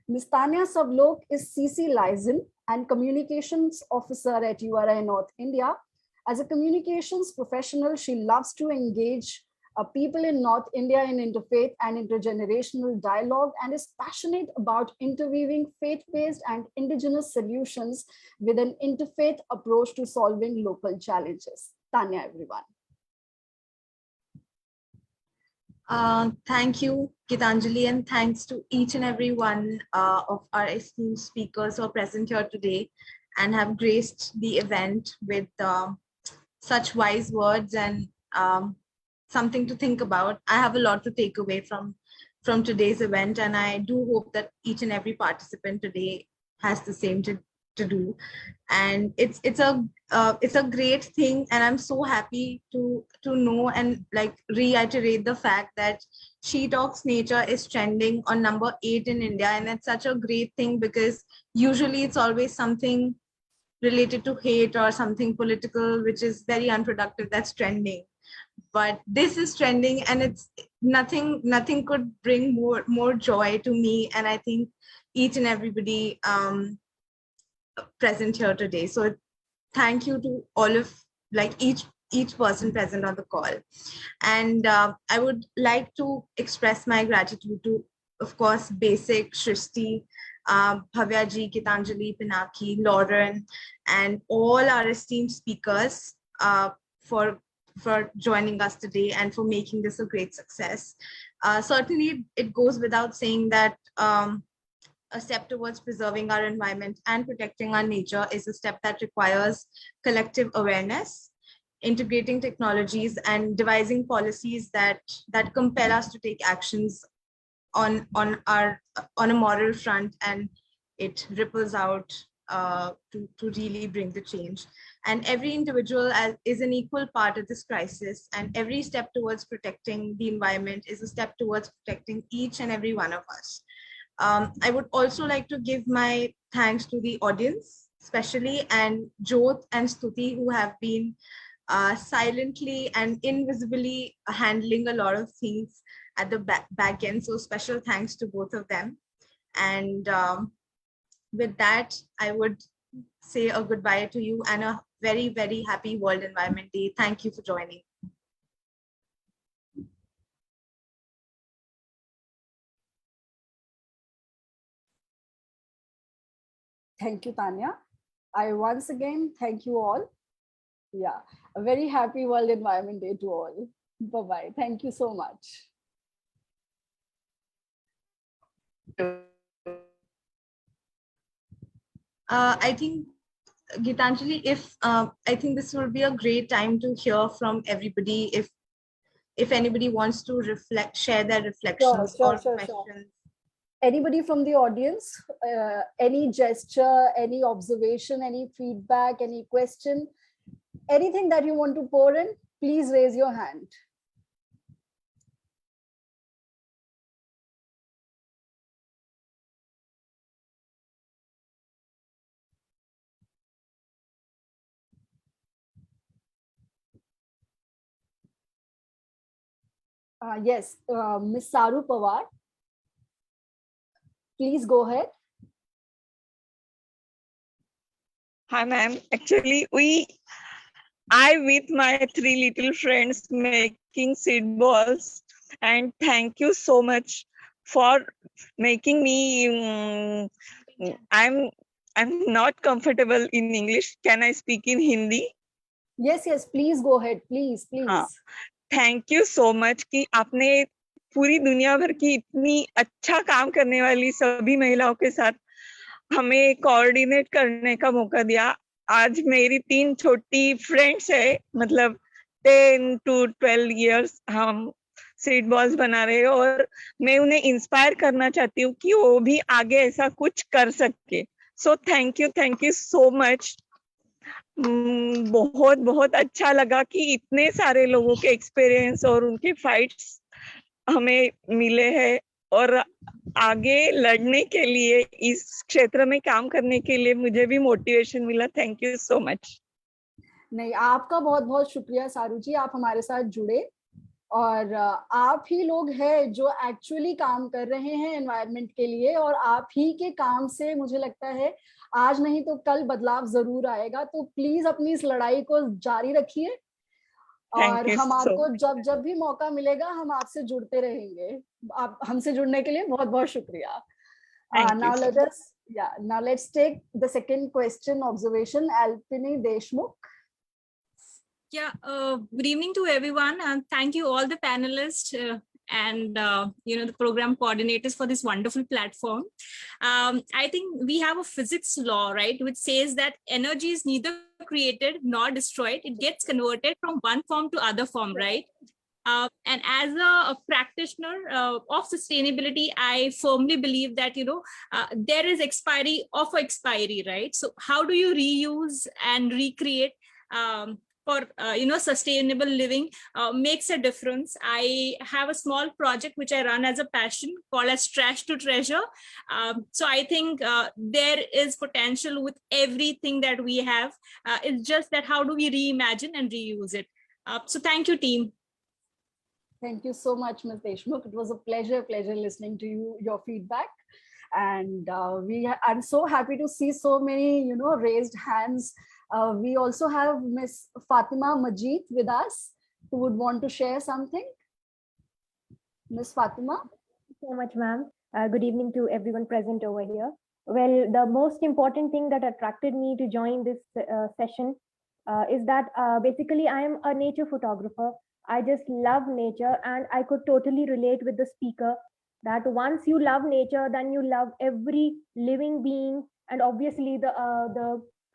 Ms. Tanya Sablok is CC Liaison and Communications Officer at URI North India. As a communications professional, she loves to engage people in North India in interfaith and intergenerational dialogue, and is passionate about interweaving faith-based and indigenous solutions with an interfaith approach to solving local challenges. Tanya, everyone. Thank you, Gitanjali, and thanks to each and every one of our esteemed speakers who are present here today and have graced the event with such wise words and something to think about. I have a lot to take away from today's event, and I do hope that each and every participant today has the same to do. And it's a great thing, and I'm so happy to know and like reiterate the fact that She Talks Nature is trending on number 8 in India, and it's such a great thing because usually it's always something related to hate or something political, which is very unproductive, that's trending. But this is trending, and it's nothing could bring more joy to me, and I think each and everybody present here today. So thank you to all of each person present on the call. And I would like to express my gratitude to, of course, Basic, Shristi, Bhavya ji, Gitanjali, Pinaki, Lauren, and all our esteemed speakers for joining us today and for making this a great success. Certainly, it goes without saying that a step towards preserving our environment and protecting our nature is a step that requires collective awareness, integrating technologies, and devising policies that compel us to take actions on a moral front, and it ripples out to really bring the change. And every individual is an equal part of this crisis, and every step towards protecting the environment is a step towards protecting each and every one of us. I would also like to give my thanks to the audience, especially, and Jyot and Stuti, who have been silently and invisibly handling a lot of things at the back end. So special thanks to both of them. And with that, I would say a goodbye to you and a very, very happy World Environment Day. Thank you for joining. Thank you, Tanya. I once again thank you all. Yeah, a very happy World Environment Day to all. Bye-bye. Thank you so much. I think, Gitanjali, I think this will be a great time to hear from everybody. If anybody wants to share their reflections or questions. Sure. Anybody from the audience, any gesture, any observation, any feedback, any question, anything that you want to pour in, please raise your hand. Yes, Ms. Saru Pawar. Please go ahead. Hi, ma'am. Actually, I with my 3 little friends making seed balls, and thank you so much for making me. I'm not comfortable in English. Can I speak in Hindi? Yes, please go ahead. Please. Thank you so much कि आपने पूरी दुनिया भर की इतनी अच्छा काम करने वाली सभी महिलाओं के साथ हमें कोऑर्डिनेट करने का मौका दिया। आज मेरी 3 छोटी फ्रेंड्स है, मतलब 10 to 12 years हम सीड बॉल्स बना रहे हैं, और मैं उन्हें इंस्पायर करना चाहती हूँ कि वो भी आगे ऐसा कुछ कर सके। So thank you so much. बहुत बहुत अच्छा लगा कि इतने सारे लोगों के एक्सपीरियंस और उनके फाइट्स हमें मिले हैं, और आगे लड़ने के लिए इस क्षेत्र में काम करने के लिए मुझे भी मोटिवेशन मिला। Thank you so much. नहीं, आपका बहुत बहुत शुक्रिया सारू जी, आप हमारे साथ जुड़े, और आप ही लोग हैं जो एक्चुअली काम कर रहे हैं एनवायरनमेंट के लिए, और आप ही के काम से मुझे लगता है आज नहीं तो कल बदलाव जरूर आएगा। तो प्लीज अपनी इस लड़ाई को जारी रखिए, और हम आपको जब भी मौका मिलेगा हम आपसे जुड़ते रहेंगे। आप हमसे जुड़ने के लिए बहुत बहुत शुक्रिया। Now let's take the second question observation. Alpini Deshmukh. Yeah, good evening to everyone, and thank you all the panelists and the program coordinators for this wonderful platform. I think we have a physics law, right, which says that energy is neither created nor destroyed. It gets converted from one form to other form, right? And as a practitioner of sustainability, I firmly believe that, there is expiry of expiry, right? So how do you reuse and recreate for sustainable living makes a difference. I have a small project which I run as a passion called as Trash to Treasure. So I think there is potential with everything that we have. It's just that how do we reimagine and reuse it? So thank you, team. Thank you so much, Ms. Deshmukh. It was a pleasure listening to your feedback. And I'm so happy to see so many, raised hands. We also have Ms. Fatima Majid with us, who would want to share something. Ms. Fatima. Thank you so much, ma'am. Good evening to everyone present over here. Well, the most important thing that attracted me to join this session is that basically I am a nature photographer. I just love nature, and I could totally relate with the speaker that once you love nature, then you love every living being, and obviously the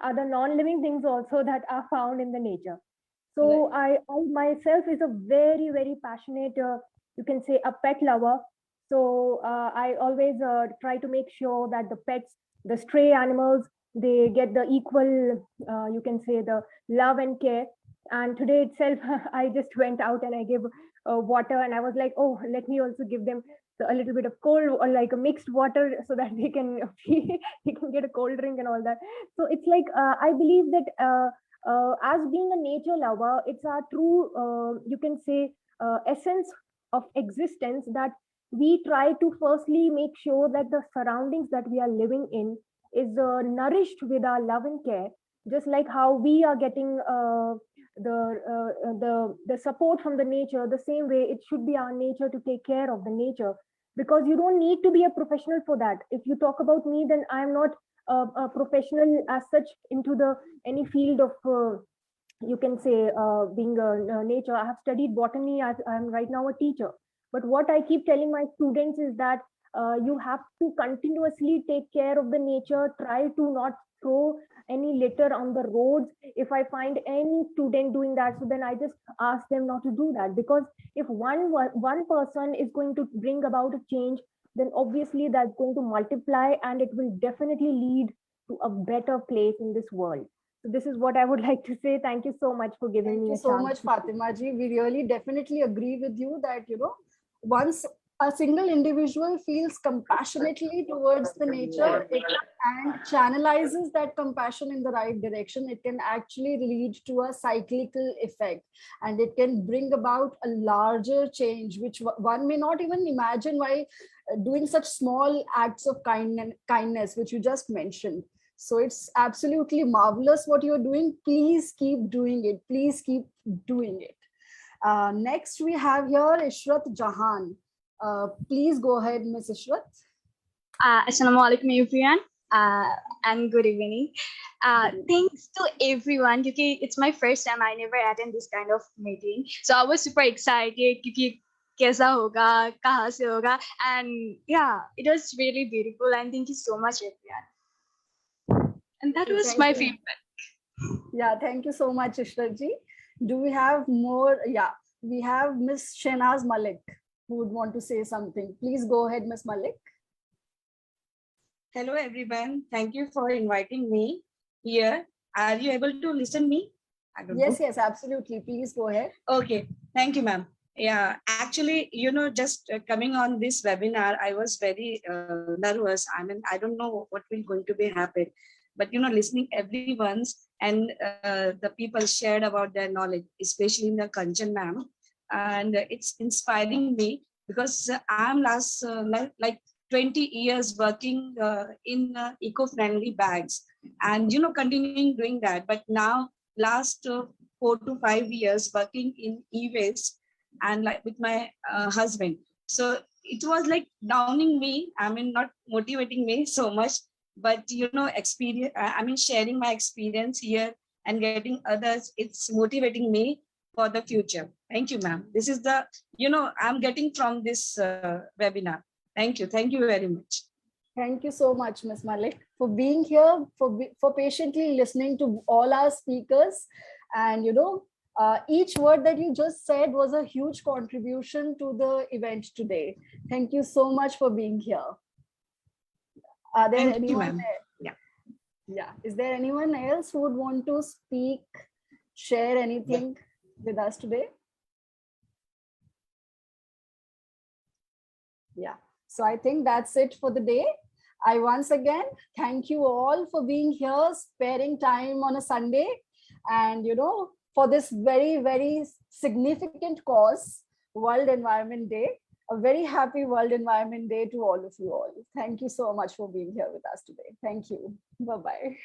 other non-living things also that are found in the nature. So I myself is a very, very passionate, you can say a pet lover. So I always try to make sure that the pets, the stray animals, they get the equal, you can say the love and care. And today itself, I just went out and I gave water, and I was like, oh, let me also give them a little bit of cold or like a mixed water so that they can get a cold drink and all that. So it's like I believe that as being a nature lover, it's our true you can say essence of existence, that we try to firstly make sure that the surroundings that we are living in is nourished with our love and care, just like how we are getting the support from the nature. The same way it should be our nature to take care of the nature, because you don't need to be a professional for that. If you talk about me, then I am not a professional as such into any field of you can say being a nature. I have studied botany. I'm right now a teacher. But what I keep telling my students is that you have to continuously take care of the nature. Try to not throw any litter on the roads. If I find any student doing that, so then I just ask them not to do that, because if one person is going to bring about a change, then obviously that's going to multiply, and it will definitely lead to a better place in this world. So this is what I would like to say. Thank you so much for giving me a chance. Thank you so much, Fatima ji. We really definitely agree with you that, once a single individual feels compassionately towards the nature and channelizes that compassion in the right direction, it can actually lead to a cyclical effect, and it can bring about a larger change, which one may not even imagine while doing such small acts of kindness, which you just mentioned. So it's absolutely marvelous what you're doing. Please keep doing it. Please keep doing it. Next, we have here Ishrat Jahan. Please go ahead, Ms. Ishrat. Assalamu alaikum, everyone, and good evening. Thanks to everyone, because it's my first time. I never attend this kind of meeting, so I was super excited. Because kaisa hoga, kahan se hoga, and yeah, it was really beautiful. And thank you so much, everyone. And that was my feedback. Yeah, thank you so much, Ishrat ji. Do we have more? Yeah, we have Miss Shehnaz Malik who would want to say something. Please go ahead, Miss Malik. Hello, everyone. Thank you for inviting me here. Are you able to listen me? Yes, yes, absolutely. Please go ahead. Okay. Thank you, ma'am. Yeah, actually, just coming on this webinar, I was very nervous. I mean, I don't know what will going to be happen, but listening everyone's and the people shared about their knowledge, especially in the Kanchan ma'am, and it's inspiring me because I'm last like 20 years working in eco-friendly bags and continuing doing that, but now last 4 to 5 years working in e-waste and like with my husband. So it was like downing me, I mean not motivating me so much, but experience, I mean sharing my experience here and getting others, it's motivating me for the future. Thank you, ma'am. This is the I'm getting from this webinar. Thank you very much. Thank you so much, Ms. Malik, for being here, for patiently listening to all our speakers. And each word that you just said was a huge contribution to the event today. Thank you so much for being here. Are there anyone? Yeah. Is there anyone else who would want to speak, share anything with us today? Yeah. So I think that's it for the day. I once again thank you all for being here, sparing time on a Sunday, and for this very, very significant cause, World Environment Day. A very happy World Environment Day to all of you all. Thank you so much for being here with us today. Thank you. Bye-bye.